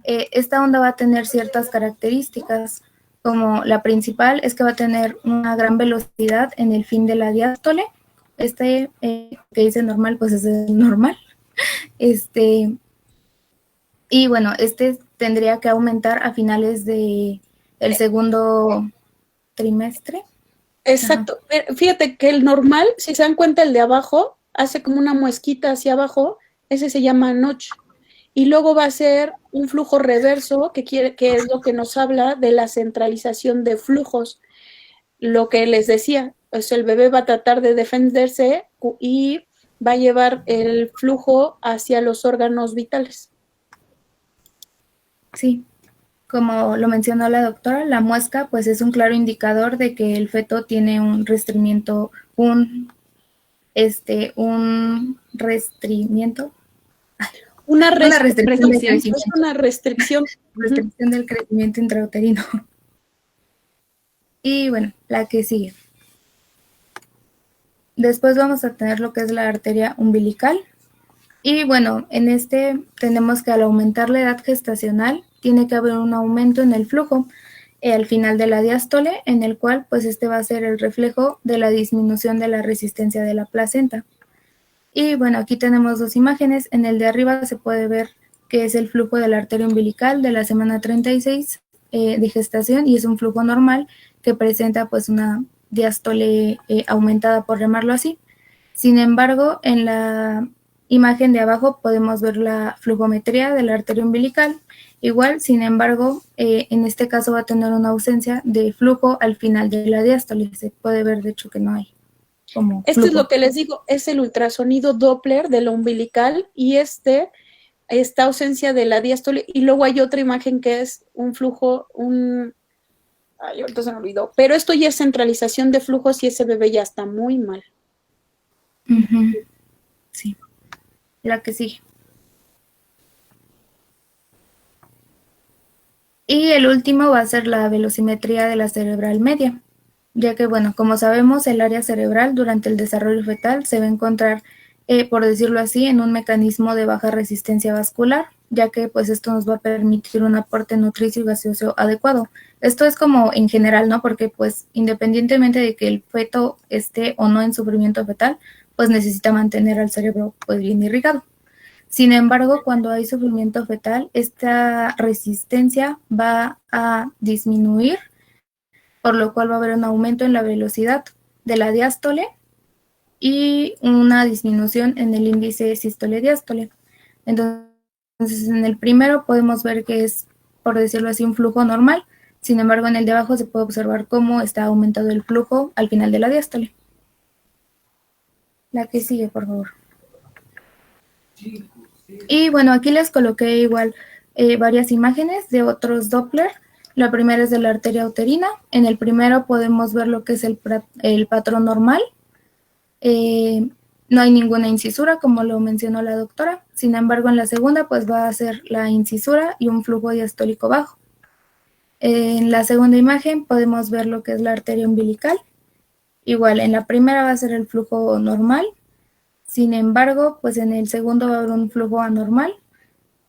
Esta onda va a tener ciertas características, como la principal es que va a tener una gran velocidad en el fin de la diástole. Que dice normal, pues es el normal. Y bueno, tendría que aumentar a finales del segundo trimestre. Exacto. Fíjate que el normal, si se dan cuenta, el de abajo hace como una muesquita hacia abajo, ese se llama notch. Y luego va a ser un flujo reverso, que es lo que nos habla de la centralización de flujos. Lo que les decía, pues el bebé va a tratar de defenderse y va a llevar el flujo hacia los órganos vitales. Sí, como lo mencionó la doctora, la muesca pues es un claro indicador de que el feto tiene un restrimiento, una restricción del crecimiento. Es una restricción. Restricción del crecimiento intrauterino. Y bueno, la que sigue. Después vamos a tener lo que es la arteria umbilical. Y bueno, en tenemos que al aumentar la edad gestacional, tiene que haber un aumento en el flujo al final de la diástole, en el cual pues va a ser el reflejo de la disminución de la resistencia de la placenta. Y bueno, aquí tenemos 2 imágenes. En el de arriba se puede ver que es el flujo de la arteria umbilical de la semana 36 de gestación, y es un flujo normal que presenta pues una diástole aumentada, por llamarlo así. Sin embargo, en la imagen de abajo podemos ver la flujometría de la arteria umbilical. Igual, sin embargo, en este caso va a tener una ausencia de flujo al final de la diástole. Se puede ver, de hecho, que no hay. Esto es lo que les digo, es el ultrasonido Doppler de la umbilical, y esta ausencia de la diástole, y luego hay otra imagen que es un flujo, ahorita se me olvidó, pero esto ya es centralización de flujos y ese bebé ya está muy mal. Sí, la que sigue. Y el último va a ser la velocimetría de la cerebral media. ya que, bueno, como sabemos, el área cerebral durante el desarrollo fetal se va a encontrar, por decirlo así, en un mecanismo de baja resistencia vascular, ya que pues esto nos va a permitir un aporte nutricio y gaseoso adecuado. Esto es como en general, ¿no? Porque pues independientemente de que el feto esté o no en sufrimiento fetal, pues necesita mantener al cerebro pues bien irrigado. Sin embargo, cuando hay sufrimiento fetal, esta resistencia va a disminuir, por lo cual va a haber un aumento en la velocidad de la diástole y una disminución en el índice sístole-diástole. Entonces, en el primero podemos ver que es, por decirlo así, un flujo normal. Sin embargo, en el de abajo se puede observar cómo está aumentado el flujo al final de la diástole. La que sigue, por favor. Y bueno, aquí les coloqué igual varias imágenes de otros Doppler. La primera es de la arteria uterina. En el primero podemos ver lo que es el patrón normal. No hay ninguna incisura, como lo mencionó la doctora. Sin embargo, en la segunda pues va a ser la incisura y un flujo diastólico bajo. En la segunda imagen podemos ver lo que es la arteria umbilical. Igual, en la primera va a ser el flujo normal. Sin embargo, pues en el segundo va a haber un flujo anormal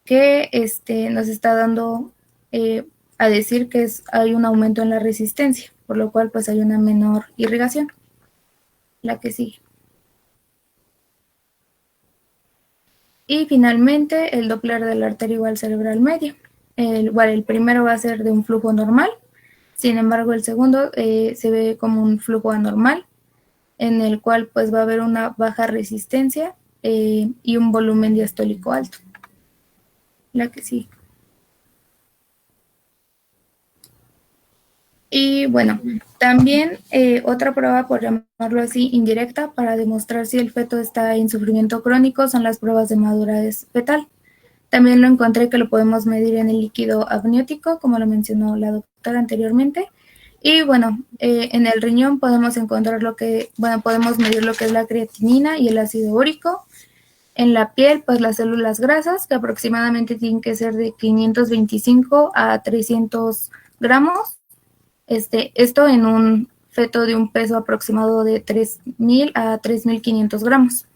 que nos está dando a decir que hay un aumento en la resistencia, por lo cual pues hay una menor irrigación. La que sigue. Y finalmente el Doppler de la arteria igual cerebral media. El primero va a ser de un flujo normal, sin embargo el segundo se ve como un flujo anormal, en el cual pues va a haber una baja resistencia y un volumen diastólico alto. La que sigue. Y bueno, también otra prueba, por llamarlo así, indirecta, para demostrar si el feto está en sufrimiento crónico son las pruebas de madurez fetal. También lo encontré que lo podemos medir en el líquido amniótico, como lo mencionó la doctora anteriormente. Y bueno, en el riñón podemos encontrar podemos medir lo que es la creatinina y el ácido úrico. En la piel, pues las células grasas, que aproximadamente tienen que ser de 525 a 300 gramos. Esto en un feto de un peso aproximado de 3.000 a 3.500 gramos.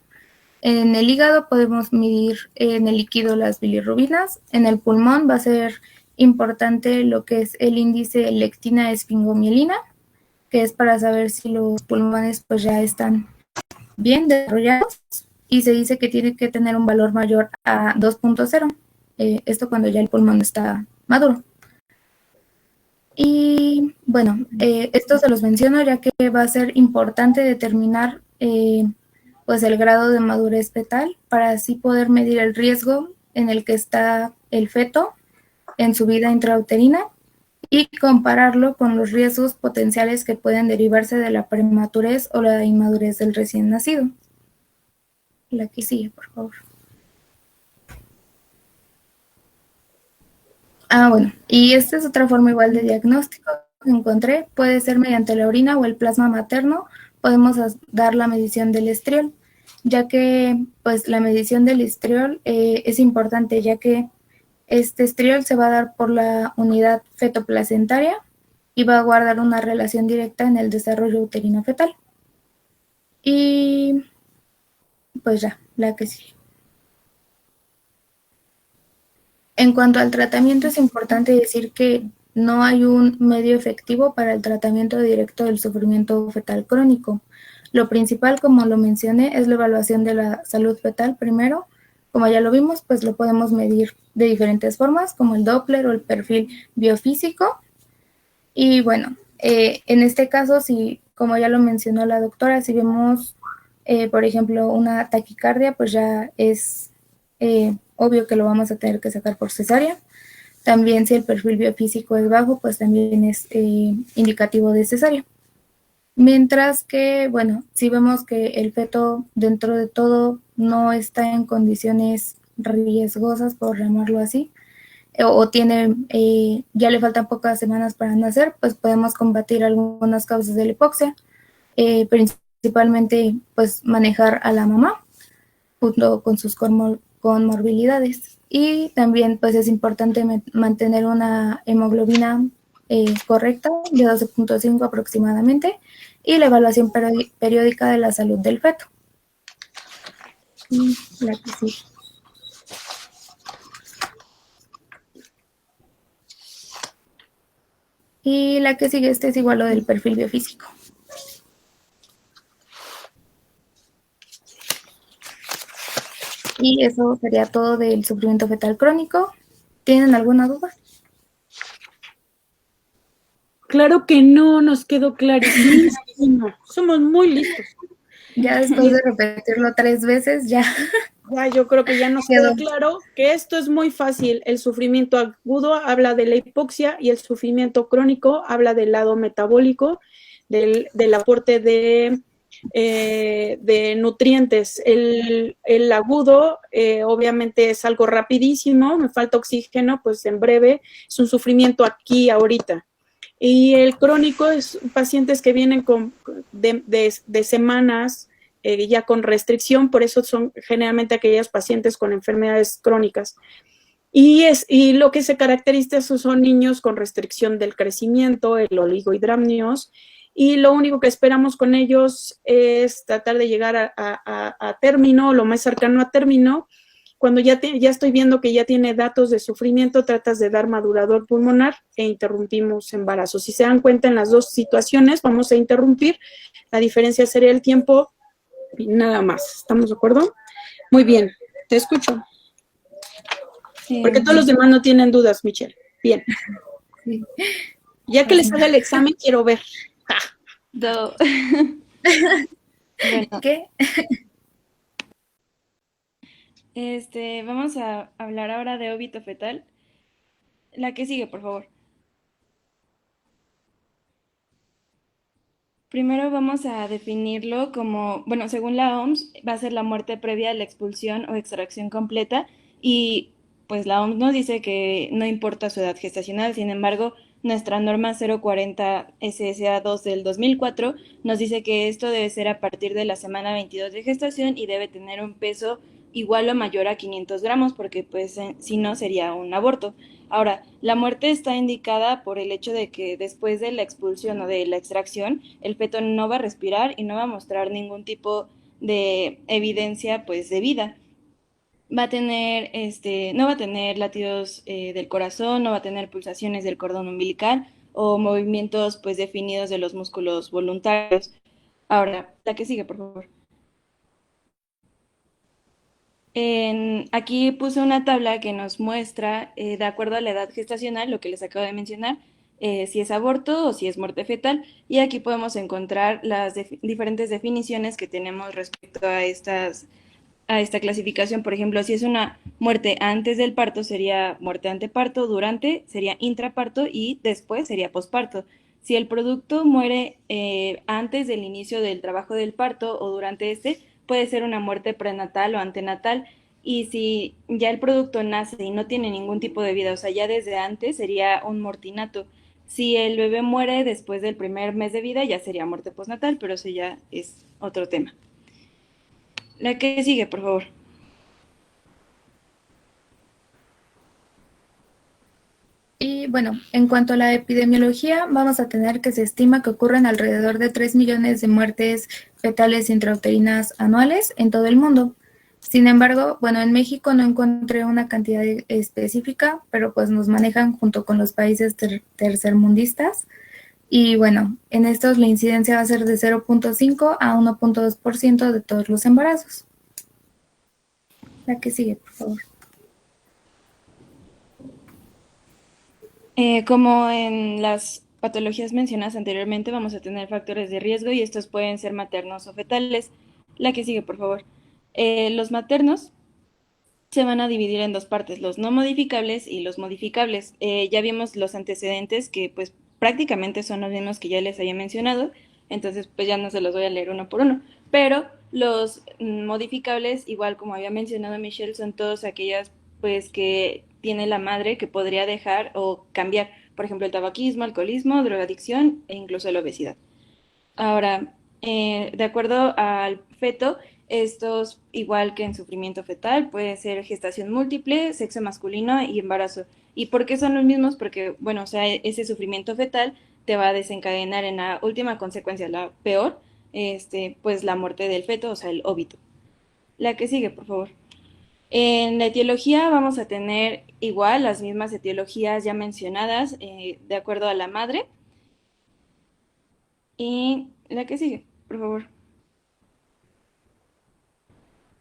En el hígado podemos medir en el líquido las bilirrubinas. En el pulmón va a ser importante lo que es el índice lectina-esfingomielina, que es para saber si los pulmones pues ya están bien desarrollados, y se dice que tiene que tener un valor mayor a 2.0. Esto cuando ya el pulmón está maduro. Y bueno, esto se los menciono ya que va a ser importante determinar pues el grado de madurez fetal para así poder medir el riesgo en el que está el feto en su vida intrauterina y compararlo con los riesgos potenciales que pueden derivarse de la prematurez o la inmadurez del recién nacido. La que sigue, por favor. Bueno, y esta es otra forma igual de diagnóstico que encontré. Puede ser mediante la orina o el plasma materno. Podemos dar la medición del estriol, ya que pues la medición del estriol es importante, ya que este estriol se va a dar por la unidad fetoplacentaria y va a guardar una relación directa en el desarrollo uterino fetal. Y pues ya, la que sigue. En cuanto al tratamiento, es importante decir que no hay un medio efectivo para el tratamiento directo del sufrimiento fetal crónico. Lo principal, como lo mencioné, es la evaluación de la salud fetal primero. Como ya lo vimos, pues lo podemos medir de diferentes formas, como el Doppler o el perfil biofísico. Y bueno, en este caso, si, como ya lo mencionó la doctora, si vemos, por ejemplo, una taquicardia, pues ya es obvio que lo vamos a tener que sacar por cesárea. También si el perfil biofísico es bajo, pues también es indicativo de cesárea. Mientras que, bueno, si vemos que el feto dentro de todo no está en condiciones riesgosas, por llamarlo así, o tiene, ya le faltan pocas semanas para nacer, pues podemos combatir algunas causas de la hipoxia, principalmente pues manejar a la mamá junto con sus comorbilidades. Y también pues es importante mantener una hemoglobina correcta de 12.5 aproximadamente, y la evaluación periódica de la salud del feto. Y la que sigue. Y la que sigue, es igual lo del perfil biofísico. Y eso sería todo del sufrimiento fetal crónico. ¿Tienen alguna duda? Claro que no, nos quedó clarísimo. Somos muy listos. Ya después de repetirlo 3 veces, ya. Ya, yo creo que ya nos quedó claro que esto es muy fácil. El sufrimiento agudo habla de la hipoxia y el sufrimiento crónico habla del lado metabólico, del aporte de nutrientes. El agudo obviamente es algo rapidísimo, me falta oxígeno, pues en breve es un sufrimiento aquí, ahorita. Y el crónico es pacientes que vienen de semanas, ya con restricción, por eso son generalmente aquellos pacientes con enfermedades crónicas. Y lo que se caracteriza son niños con restricción del crecimiento, el oligohidramnios, y lo único que esperamos con ellos es tratar de llegar a término, lo más cercano a término. Cuando ya estoy viendo que ya tiene datos de sufrimiento, tratas de dar madurador pulmonar e interrumpimos embarazo. Si se dan cuenta en las dos situaciones, vamos a interrumpir. La diferencia sería el tiempo y nada más. ¿Estamos de acuerdo? Muy bien, te escucho. Sí. Porque todos los demás no tienen dudas, Michelle. Bien. Sí. Ya que les haga el examen, quiero ver. Bueno. ¿Qué? Vamos a hablar ahora de óbito fetal. La que sigue, por favor. Primero vamos a definirlo como, bueno, según la OMS, va a ser la muerte previa a la expulsión o extracción completa, y pues la OMS nos dice que no importa su edad gestacional. Sin embargo, nuestra norma 040 SSA2 del 2004 nos dice que esto debe ser a partir de la semana 22 de gestación y debe tener un peso igual o mayor a 500 gramos, porque pues si no sería un aborto. Ahora, la muerte está indicada por el hecho de que después de la expulsión o de la extracción, el feto no va a respirar y no va a mostrar ningún tipo de evidencia pues de vida. Va a tener, no va a tener latidos del corazón, no va a tener pulsaciones del cordón umbilical o movimientos pues definidos de los músculos voluntarios. Ahora, la que sigue, por favor. Aquí puse una tabla que nos muestra, de acuerdo a la edad gestacional, lo que les acabo de mencionar, si es aborto o si es muerte fetal, y aquí podemos encontrar las diferentes definiciones que tenemos respecto a esta clasificación. Por ejemplo, si es una muerte antes del parto, sería muerte anteparto; durante sería intraparto y después sería posparto. Si el producto muere antes del inicio del trabajo del parto o durante puede ser una muerte prenatal o antenatal. Y si ya el producto nace y no tiene ningún tipo de vida, o sea, ya desde antes, sería un mortinato. Si el bebé muere después del primer mes de vida, ya sería muerte postnatal, pero eso ya es otro tema. La que sigue, por favor. Y bueno, en cuanto a la epidemiología, vamos a tener que se estima que ocurren alrededor de 3 millones de muertes fetales intrauterinas anuales en todo el mundo. Sin embargo, bueno, en México no encontré una cantidad específica, pero pues nos manejan junto con los países tercermundistas. Y bueno, en estos la incidencia va a ser de 0.5 a 1.2% de todos los embarazos. La que sigue, por favor. Como en las patologías mencionadas anteriormente, vamos a tener factores de riesgo y estos pueden ser maternos o fetales. La que sigue, por favor. Los maternos se van a dividir en dos partes, los no modificables y los modificables. Ya vimos los antecedentes que pues prácticamente son los mismos que ya les había mencionado, entonces pues ya no se los voy a leer uno por uno, pero los modificables, igual como había mencionado Michelle, son todos aquellas pues que tiene la madre que podría dejar o cambiar, por ejemplo el tabaquismo, alcoholismo, drogadicción e incluso la obesidad. Ahora, de acuerdo al feto, estos, igual que en sufrimiento fetal, puede ser gestación múltiple, sexo masculino y embarazo. ¿Y por qué son los mismos? Porque, bueno, o sea, ese sufrimiento fetal te va a desencadenar en la última consecuencia, la peor, pues la muerte del feto, o sea, el óbito. La que sigue, por favor. En la etiología vamos a tener igual las mismas etiologías ya mencionadas de acuerdo a la madre. Y la que sigue, por favor.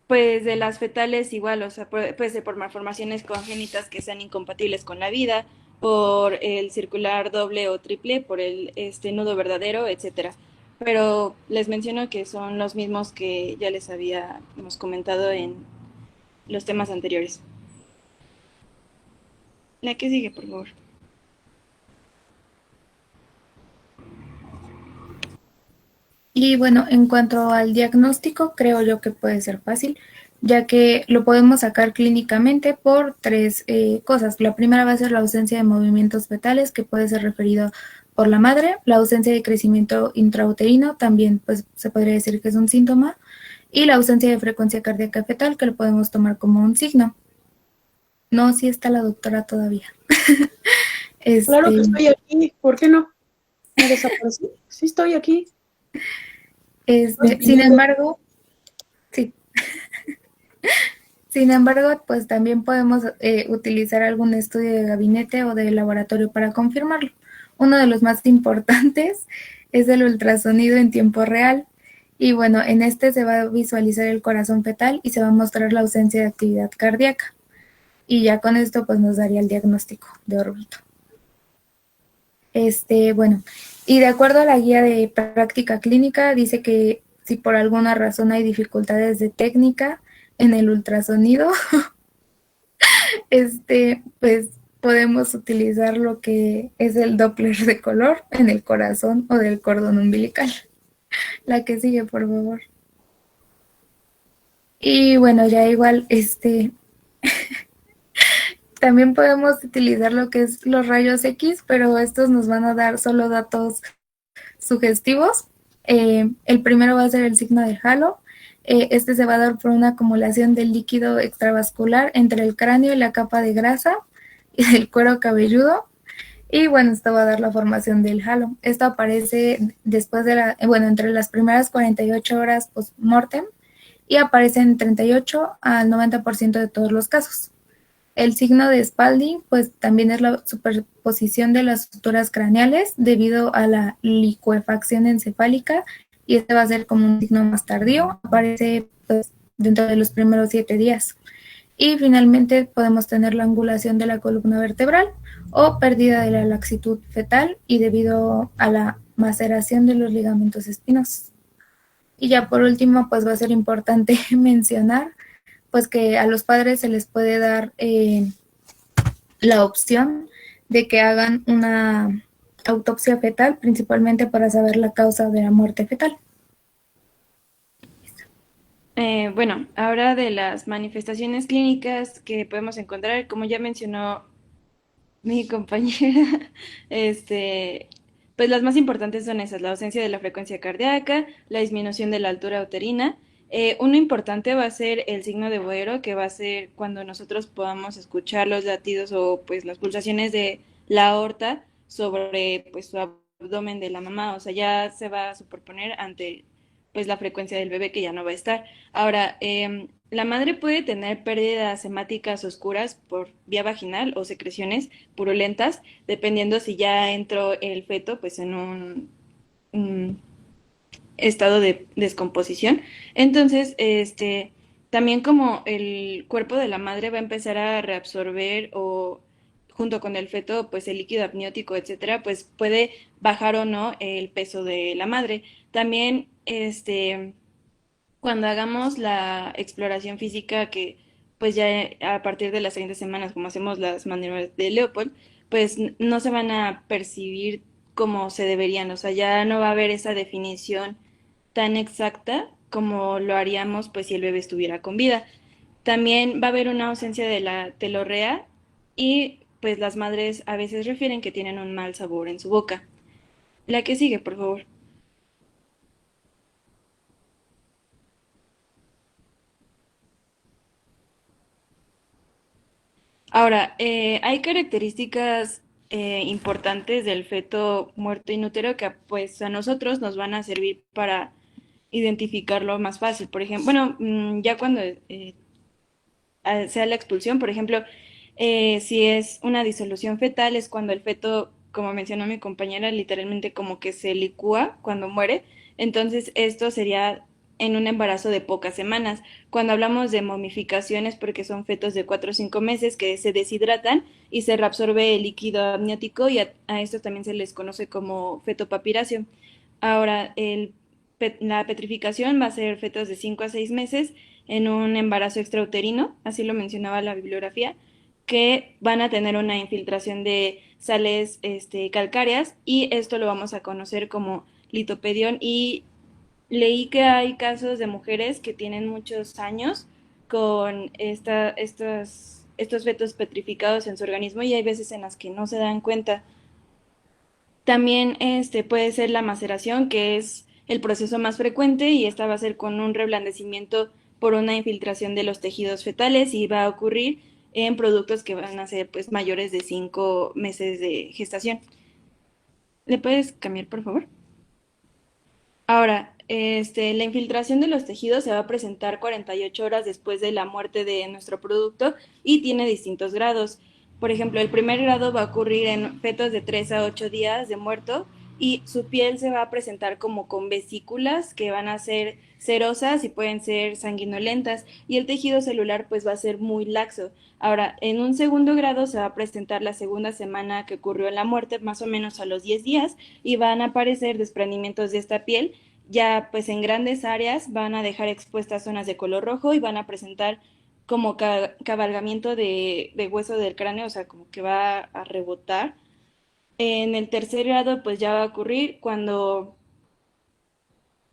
Pues de las fetales igual, o sea, puede ser por malformaciones congénitas que sean incompatibles con la vida, por el circular doble o triple, por el nudo verdadero, etcétera. Pero les menciono que son los mismos que ya les habíamos comentado en los temas anteriores. La que sigue, por favor. Y bueno, en cuanto al diagnóstico, creo yo que puede ser fácil, ya que lo podemos sacar clínicamente por tres cosas. La primera va a ser la ausencia de movimientos fetales, que puede ser referido por la madre. La ausencia de crecimiento intrauterino también pues, se podría decir que es un síntoma. Y la ausencia de frecuencia cardíaca fetal, que lo podemos tomar como un signo. No, sí está la doctora todavía. Claro que Este, estoy aquí, ¿por qué no? ¿Me desaparecí? Sí, estoy aquí. sin embargo, sí. Sin embargo, pues también podemos utilizar algún estudio de gabinete o de laboratorio para confirmarlo. Uno de los más importantes es el ultrasonido en tiempo real. Y bueno, en este se va a visualizar el corazón fetal y se va a mostrar la ausencia de actividad cardíaca. Y ya con esto pues nos daría el diagnóstico de órbito. Bueno, y de acuerdo a la guía de práctica clínica, dice que si por alguna razón hay dificultades de técnica en el ultrasonido, pues podemos utilizar lo que es el Doppler de color en el corazón o del cordón umbilical. La que sigue, por favor. Y bueno, ya igual, también podemos utilizar lo que es los rayos X, pero estos nos van a dar solo datos sugestivos. El primero va a ser el signo de halo. Este se va a dar por una acumulación de líquido extravascular entre el cráneo y la capa de grasa y del cuero cabelludo. Y bueno, esto va a dar la formación del halo. Esto aparece después de entre las primeras 48 horas post-mortem y aparece en 38 al 90% de todos los casos. El signo de Spalding, pues también es la superposición de las suturas craneales debido a la licuefacción encefálica y este va a ser como un signo más tardío, aparece pues dentro de los primeros 7 días. Y finalmente podemos tener la angulación de la columna vertebral o pérdida de la laxitud fetal y debido a la maceración de los ligamentos espinosos. Y ya por último, pues va a ser importante mencionar pues que a los padres se les puede dar la opción de que hagan una autopsia fetal, principalmente para saber la causa de la muerte fetal. Bueno, ahora de las manifestaciones clínicas que podemos encontrar, como ya mencionó mi compañera, pues las más importantes son esas, la ausencia de la frecuencia cardíaca, la disminución de la altura uterina. Uno importante va a ser el signo de Boero, que va a ser cuando nosotros podamos escuchar los latidos o pues las pulsaciones de la aorta sobre pues su abdomen de la mamá, o sea, ya se va a superponer ante pues la frecuencia del bebé que ya no va a estar. Ahora, la madre puede tener pérdidas hemáticas oscuras por vía vaginal o secreciones purulentas, dependiendo si ya entró el feto pues en un estado de descomposición. Entonces, también como el cuerpo de la madre va a empezar a reabsorber o junto con el feto, pues el líquido amniótico, etcétera, pues puede bajar o no el peso de la madre. También, cuando hagamos la exploración física, que pues ya a partir de las 30 semanas, como hacemos las manuales de Leopold, pues no se van a percibir como se deberían, o sea, ya no va a haber esa definición tan exacta como lo haríamos pues si el bebé estuviera con vida. También va a haber una ausencia de la telorrea y pues las madres a veces refieren que tienen un mal sabor en su boca. La que sigue, por favor. Ahora, hay características importantes del feto muerto in utero que pues a nosotros nos van a servir para identificarlo más fácil. Por ejemplo, bueno, ya cuando sea la expulsión, por ejemplo, si es una disolución fetal, es cuando el feto, como mencionó mi compañera, literalmente como que se licúa cuando muere. Entonces, esto sería en un embarazo de pocas semanas. Cuando hablamos de momificaciones, porque son fetos de 4 o 5 meses que se deshidratan y se reabsorbe el líquido amniótico y a esto también se les conoce como fetopapiración. Ahora, la petrificación va a ser fetos de 5 a 6 meses en un embarazo extrauterino, así lo mencionaba la bibliografía, que van a tener una infiltración de sales calcáreas y esto lo vamos a conocer como litopedión y leí que hay casos de mujeres que tienen muchos años con estos fetos petrificados en su organismo y hay veces en las que no se dan cuenta. También puede ser la maceración, que es el proceso más frecuente y esta va a ser con un reblandecimiento por una infiltración de los tejidos fetales y va a ocurrir en productos que van a ser pues mayores de 5 meses de gestación. ¿Le puedes cambiar, por favor? Ahora, la infiltración de los tejidos se va a presentar 48 horas después de la muerte de nuestro producto y tiene distintos grados. Por ejemplo, el primer grado va a ocurrir en fetos de 3 a 8 días de muerto y su piel se va a presentar como con vesículas que van a ser cerosas y pueden ser sanguinolentas y el tejido celular pues va a ser muy laxo. Ahora, en un segundo grado se va a presentar la segunda semana que ocurrió en la muerte, más o menos a los 10 días, y van a aparecer desprendimientos de esta piel ya pues en grandes áreas van a dejar expuestas zonas de color rojo y van a presentar como cabalgamiento de hueso del cráneo, o sea, como que va a rebotar. En el tercer grado pues ya va a ocurrir cuando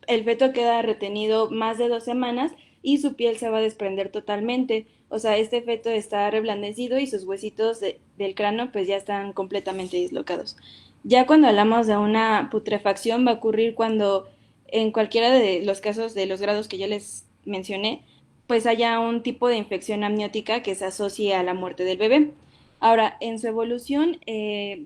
el feto queda retenido más de 2 semanas y su piel se va a desprender totalmente. O sea, este feto está reblandecido y sus huesitos del cráneo pues ya están completamente dislocados. Ya cuando hablamos de una putrefacción va a ocurrir cuando en cualquiera de los casos de los grados que ya les mencioné, pues haya un tipo de infección amniótica que se asocie a la muerte del bebé. Ahora, en su evolución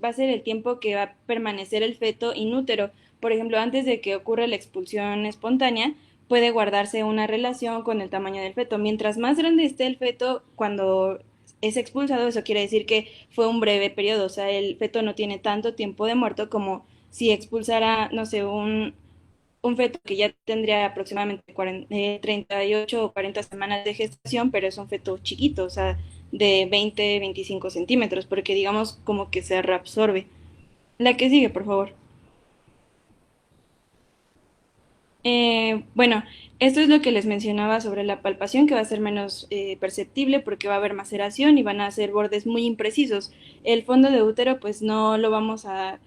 va a ser el tiempo que va a permanecer el feto inútero. Por ejemplo, antes de que ocurra la expulsión espontánea, puede guardarse una relación con el tamaño del feto. Mientras más grande esté el feto cuando es expulsado, eso quiere decir que fue un breve periodo, o sea, el feto no tiene tanto tiempo de muerto como si expulsara, no sé, un feto que ya tendría aproximadamente 38 o 40 semanas de gestación, pero es un feto chiquito, o sea, de 20, 25 centímetros, porque digamos como que se reabsorbe. La que sigue, por favor. Bueno, esto es lo que les mencionaba sobre la palpación, que va a ser menos perceptible porque va a haber maceración y van a ser bordes muy imprecisos. El fondo de útero, pues no lo vamos a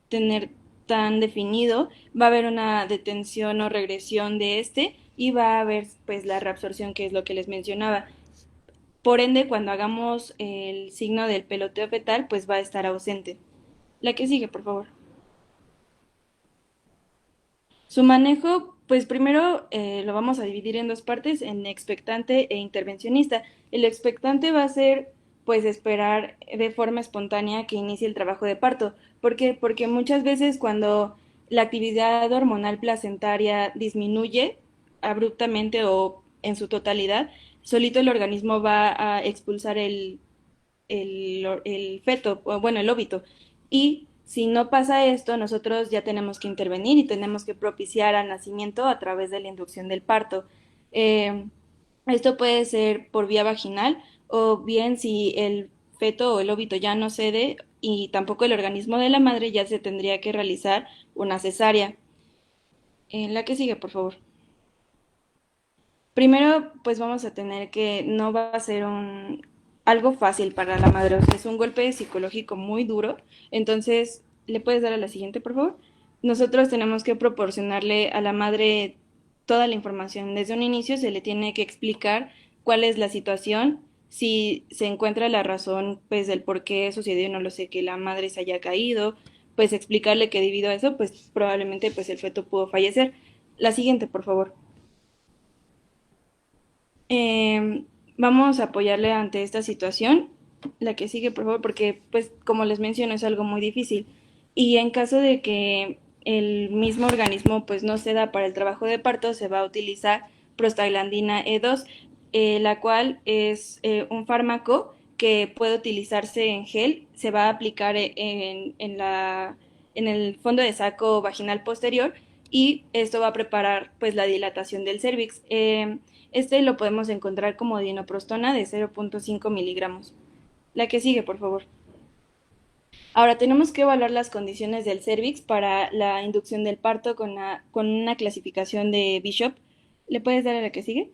tener tan definido, va a haber una detención o regresión de y va a haber pues la reabsorción, que es lo que les mencionaba. Por ende, cuando hagamos el signo del peloteo fetal, pues va a estar ausente. La que sigue, por favor. Su manejo, pues primero lo vamos a dividir en dos partes, en expectante e intervencionista. El expectante va a ser, pues, esperar de forma espontánea que inicie el trabajo de parto. ¿Por qué? Porque muchas veces cuando la actividad hormonal placentaria disminuye abruptamente o en su totalidad, solito el organismo va a expulsar el feto, o bueno, el óvito. Y si no pasa esto, nosotros ya tenemos que intervenir y tenemos que propiciar al nacimiento a través de la inducción del parto. Eh, Esto puede ser por vía vaginal o bien si el feto o el óvito ya no cede y tampoco el organismo de la madre, ya se tendría que realizar una cesárea. La que sigue, por favor. Primero, pues vamos a tener que no va a ser algo fácil para la madre, o sea, es un golpe psicológico muy duro. Entonces, ¿le puedes dar a la siguiente, por favor? Nosotros tenemos que proporcionarle a la madre toda la información. Desde un inicio se le tiene que explicar cuál es la situación, si se encuentra la razón, pues, del por qué sucedió, no lo sé, que la madre se haya caído, pues explicarle que debido a eso, pues probablemente pues el feto pudo fallecer. La siguiente, por favor. Vamos a apoyarle ante esta situación La que sigue, por favor, porque pues como les menciono es algo muy difícil. Y en caso de que el mismo organismo pues no se da para el trabajo de parto, se va a utilizar prostaglandina E2, la cual es un fármaco que puede utilizarse en gel, se va a aplicar en el fondo de saco vaginal posterior y esto va a preparar pues la dilatación del cérvix. Este lo podemos encontrar como dinoprostona de 0.5 miligramos. La que sigue, por favor. Ahora tenemos que evaluar las condiciones del cérvix para la inducción del parto con una clasificación de Bishop. ¿Le puedes dar a la que sigue?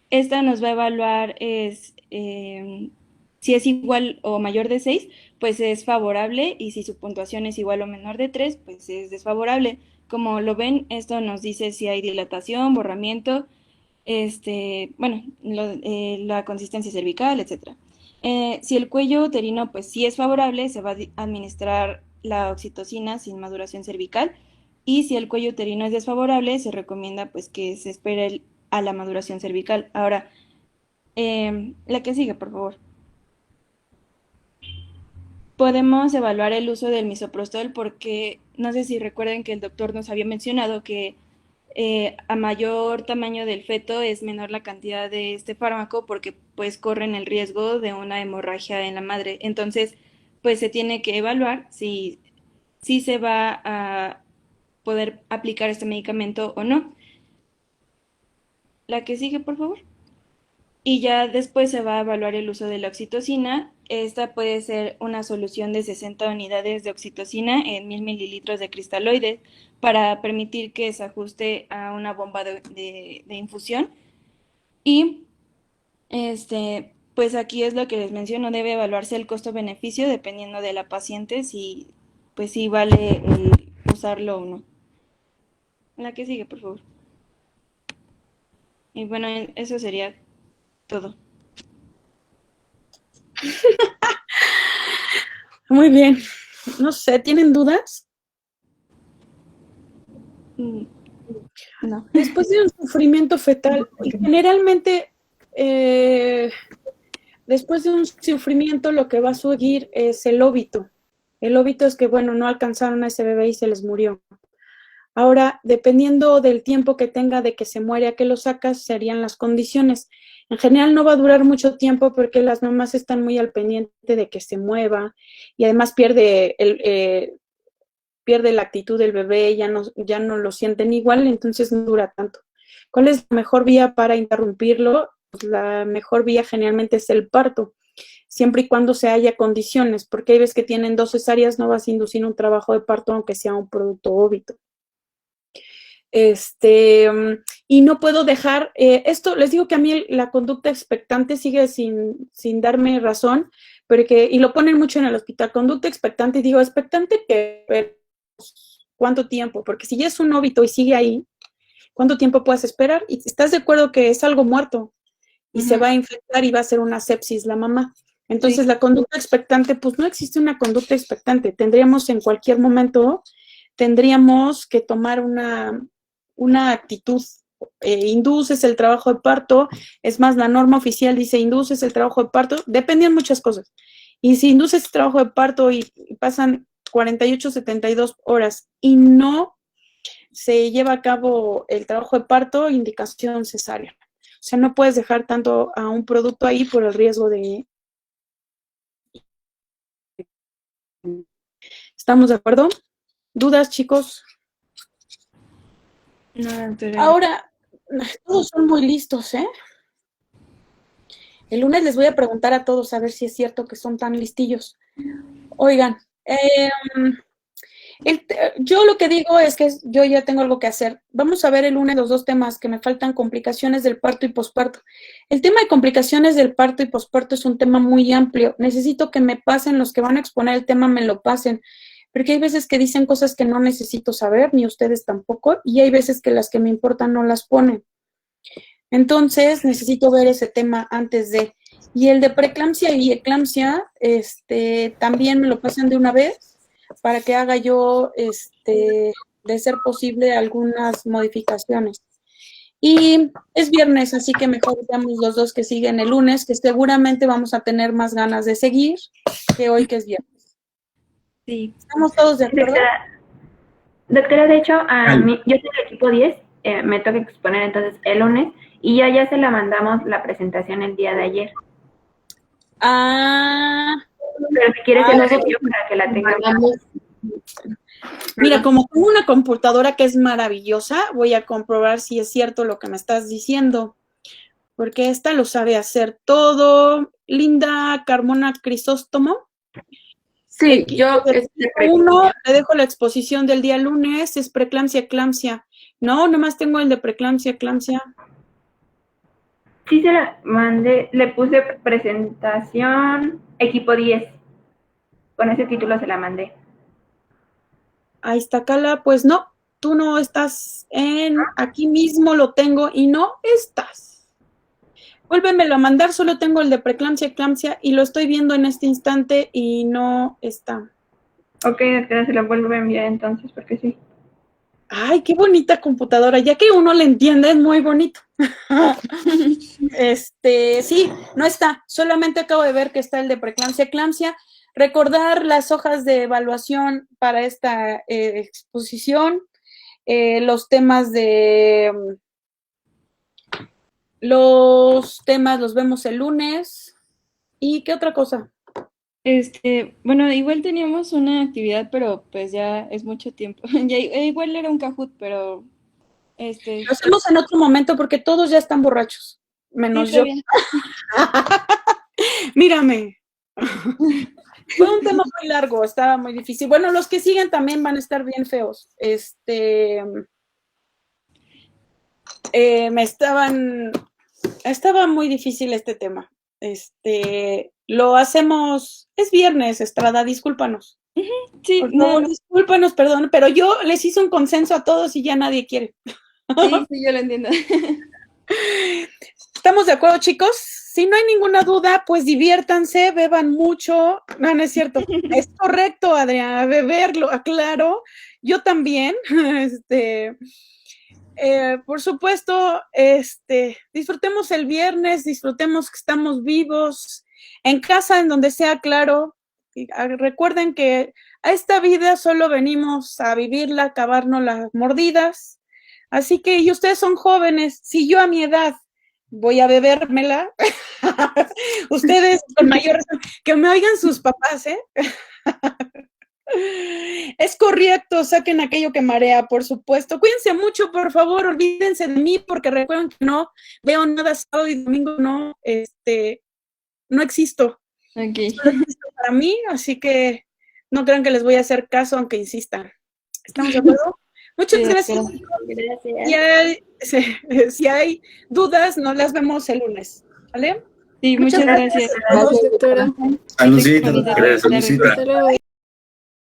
Esta nos va a evaluar si es igual o mayor de 6, pues es favorable, y si su puntuación es igual o menor de 3, pues es desfavorable. Como lo ven, esto nos dice si hay dilatación, borramiento, la consistencia cervical, etcétera. Si el cuello uterino pues sí es favorable, se va a administrar la oxitocina sin maduración cervical, y si el cuello uterino es desfavorable, se recomienda pues que se espere a la maduración cervical. Ahora, la que sigue, por favor. Podemos evaluar el uso del misoprostol porque no sé si recuerden que el doctor nos había mencionado que a mayor tamaño del feto es menor la cantidad de este fármaco porque pues corren el riesgo de una hemorragia en la madre. Entonces, pues se tiene que evaluar si se va a poder aplicar este medicamento o no. La que sigue, por favor. Y ya después se va a evaluar el uso de la oxitocina. Esta puede ser una solución de 60 unidades de oxitocina en 1000 mililitros de cristaloides para permitir que se ajuste a una bomba de infusión. Y pues aquí es lo que les menciono, debe evaluarse el costo-beneficio dependiendo de la paciente, si pues si vale el usarlo o no. La que sigue, por favor. Y bueno, eso sería todo. Muy bien. No sé, ¿tienen dudas? No. Después de un sufrimiento fetal, y generalmente después de un sufrimiento lo que va a seguir es el óbito. El óbito es que, bueno, no alcanzaron a ese bebé y se les murió. Ahora, dependiendo del tiempo que tenga de que se muere a que lo sacas, serían las condiciones. En general no va a durar mucho tiempo porque las mamás están muy al pendiente de que se mueva y además pierde la actitud del bebé, ya no lo sienten igual, entonces no dura tanto. ¿Cuál es la mejor vía para interrumpirlo? Pues la mejor vía generalmente es el parto, siempre y cuando se haya condiciones, porque hay veces que tienen 2 cesáreas, no vas a inducir un trabajo de parto aunque sea un producto óbito. Y no puedo dejar, esto les digo que a mí la conducta expectante sigue sin darme razón, y lo ponen mucho en el hospital, conducta expectante, y digo, expectante que, ¿cuánto tiempo? Porque si ya es un óbito y sigue ahí, ¿cuánto tiempo puedes esperar? Y estás de acuerdo que es algo muerto y se va a infectar y va a ser una sepsis la mamá. Entonces, la conducta expectante, pues no existe una conducta expectante. Tendríamos en cualquier momento, tendríamos que tomar una actitud. Induces el trabajo de parto, es más, la norma oficial dice induces el trabajo de parto, dependen muchas cosas. Y si induces el trabajo de parto y pasan 48, 72 horas y no se lleva a cabo el trabajo de parto, indicación cesárea. O sea, no puedes dejar tanto a un producto ahí por el riesgo de... ¿Estamos de acuerdo? ¿Dudas, chicos? No, doctora. Ahora, todos son muy listos, ¿eh? El lunes les voy a preguntar a todos a ver si es cierto que son tan listillos. Oigan, yo lo que digo es que yo ya tengo algo que hacer. Vamos a ver el lunes los 2 temas que me faltan, complicaciones del parto y posparto. El tema de complicaciones del parto y posparto es un tema muy amplio. Necesito que me pasen, los que van a exponer el tema me lo pasen, porque hay veces que dicen cosas que no necesito saber, ni ustedes tampoco, y hay veces que las que me importan no las ponen. Entonces, necesito ver ese tema antes de... Y el de preeclampsia y eclampsia, también me lo pasan de una vez para que haga yo, de ser posible, algunas modificaciones. Y es viernes, así que mejor veamos los dos que siguen el lunes, que seguramente vamos a tener más ganas de seguir que hoy que es viernes. Sí. ¿Estamos todos de acuerdo? Doctora, de hecho, yo soy del equipo 10, me toca exponer entonces el lunes y ya se la mandamos la presentación el día de ayer. Pero si quieres, se la envío para que la tenga. Mira, como tengo una computadora que es maravillosa, voy a comprobar si es cierto lo que me estás diciendo, porque esta lo sabe hacer todo. Linda Carmona Crisóstomo. Sí, yo... Uno, le dejo la exposición del día lunes, es preeclampsia, eclampsia. No, nomás tengo el de preeclampsia, eclampsia. Sí, se la mandé, le puse presentación equipo 10. Con ese título se la mandé. Ahí está, Cala. Pues no, tú no estás aquí mismo lo tengo y no estás. Vuélvemelo a mandar, solo tengo el de preeclampsia, eclampsia y lo estoy viendo en este instante y no está. Ok, doctora, se la vuelvo a enviar entonces, porque sí. Ay, qué bonita computadora, ya que uno le entiende, es muy bonito. Sí, no está, solamente acabo de ver que está el de preeclampsia, eclampsia. Recordar las hojas de evaluación para esta exposición, los temas los vemos el lunes. ¿Y qué otra cosa? Bueno, igual teníamos una actividad, pero pues ya es mucho tiempo. Ya, igual era un Kahoot, pero Lo hacemos en otro momento porque todos ya están borrachos, menos sí, yo. bien. Mírame. Fue un tema muy largo, estaba muy difícil. Bueno, los que siguen también van a estar bien feos. Estaba muy difícil este tema. Lo hacemos, es viernes, Estrada, discúlpanos. Sí, Por favor, discúlpanos, perdón, pero yo les hice un consenso a todos y ya nadie quiere. Sí, yo lo entiendo. ¿Estamos de acuerdo, chicos? Si no hay ninguna duda, pues diviértanse, beban mucho. No, no es cierto. Es correcto, Adriana, beberlo, aclaro. Yo también. Por supuesto, disfrutemos el viernes, disfrutemos que estamos vivos, en casa, en donde sea, claro. Recuerden que a esta vida solo venimos a vivirla, a acabarnos las mordidas. Así que, y ustedes son jóvenes, si yo a mi edad voy a bebérmela, ustedes con mayor razón, que me oigan sus papás, ¿eh? Es correcto, saquen aquello que marea, por supuesto. Cuídense mucho, por favor, olvídense de mí, porque recuerden que no veo nada sábado y domingo, no existo. Okay. Solo existo para mí, así que no crean que les voy a hacer caso, aunque insistan. ¿Estamos de acuerdo? Muchas gracias. Gracias. Si hay dudas, nos las vemos el lunes, ¿vale? Sí, muchas gracias. Gracias, doctora. Saludcita, Bonita doctora. tarde. Saludcita. Hasta luego.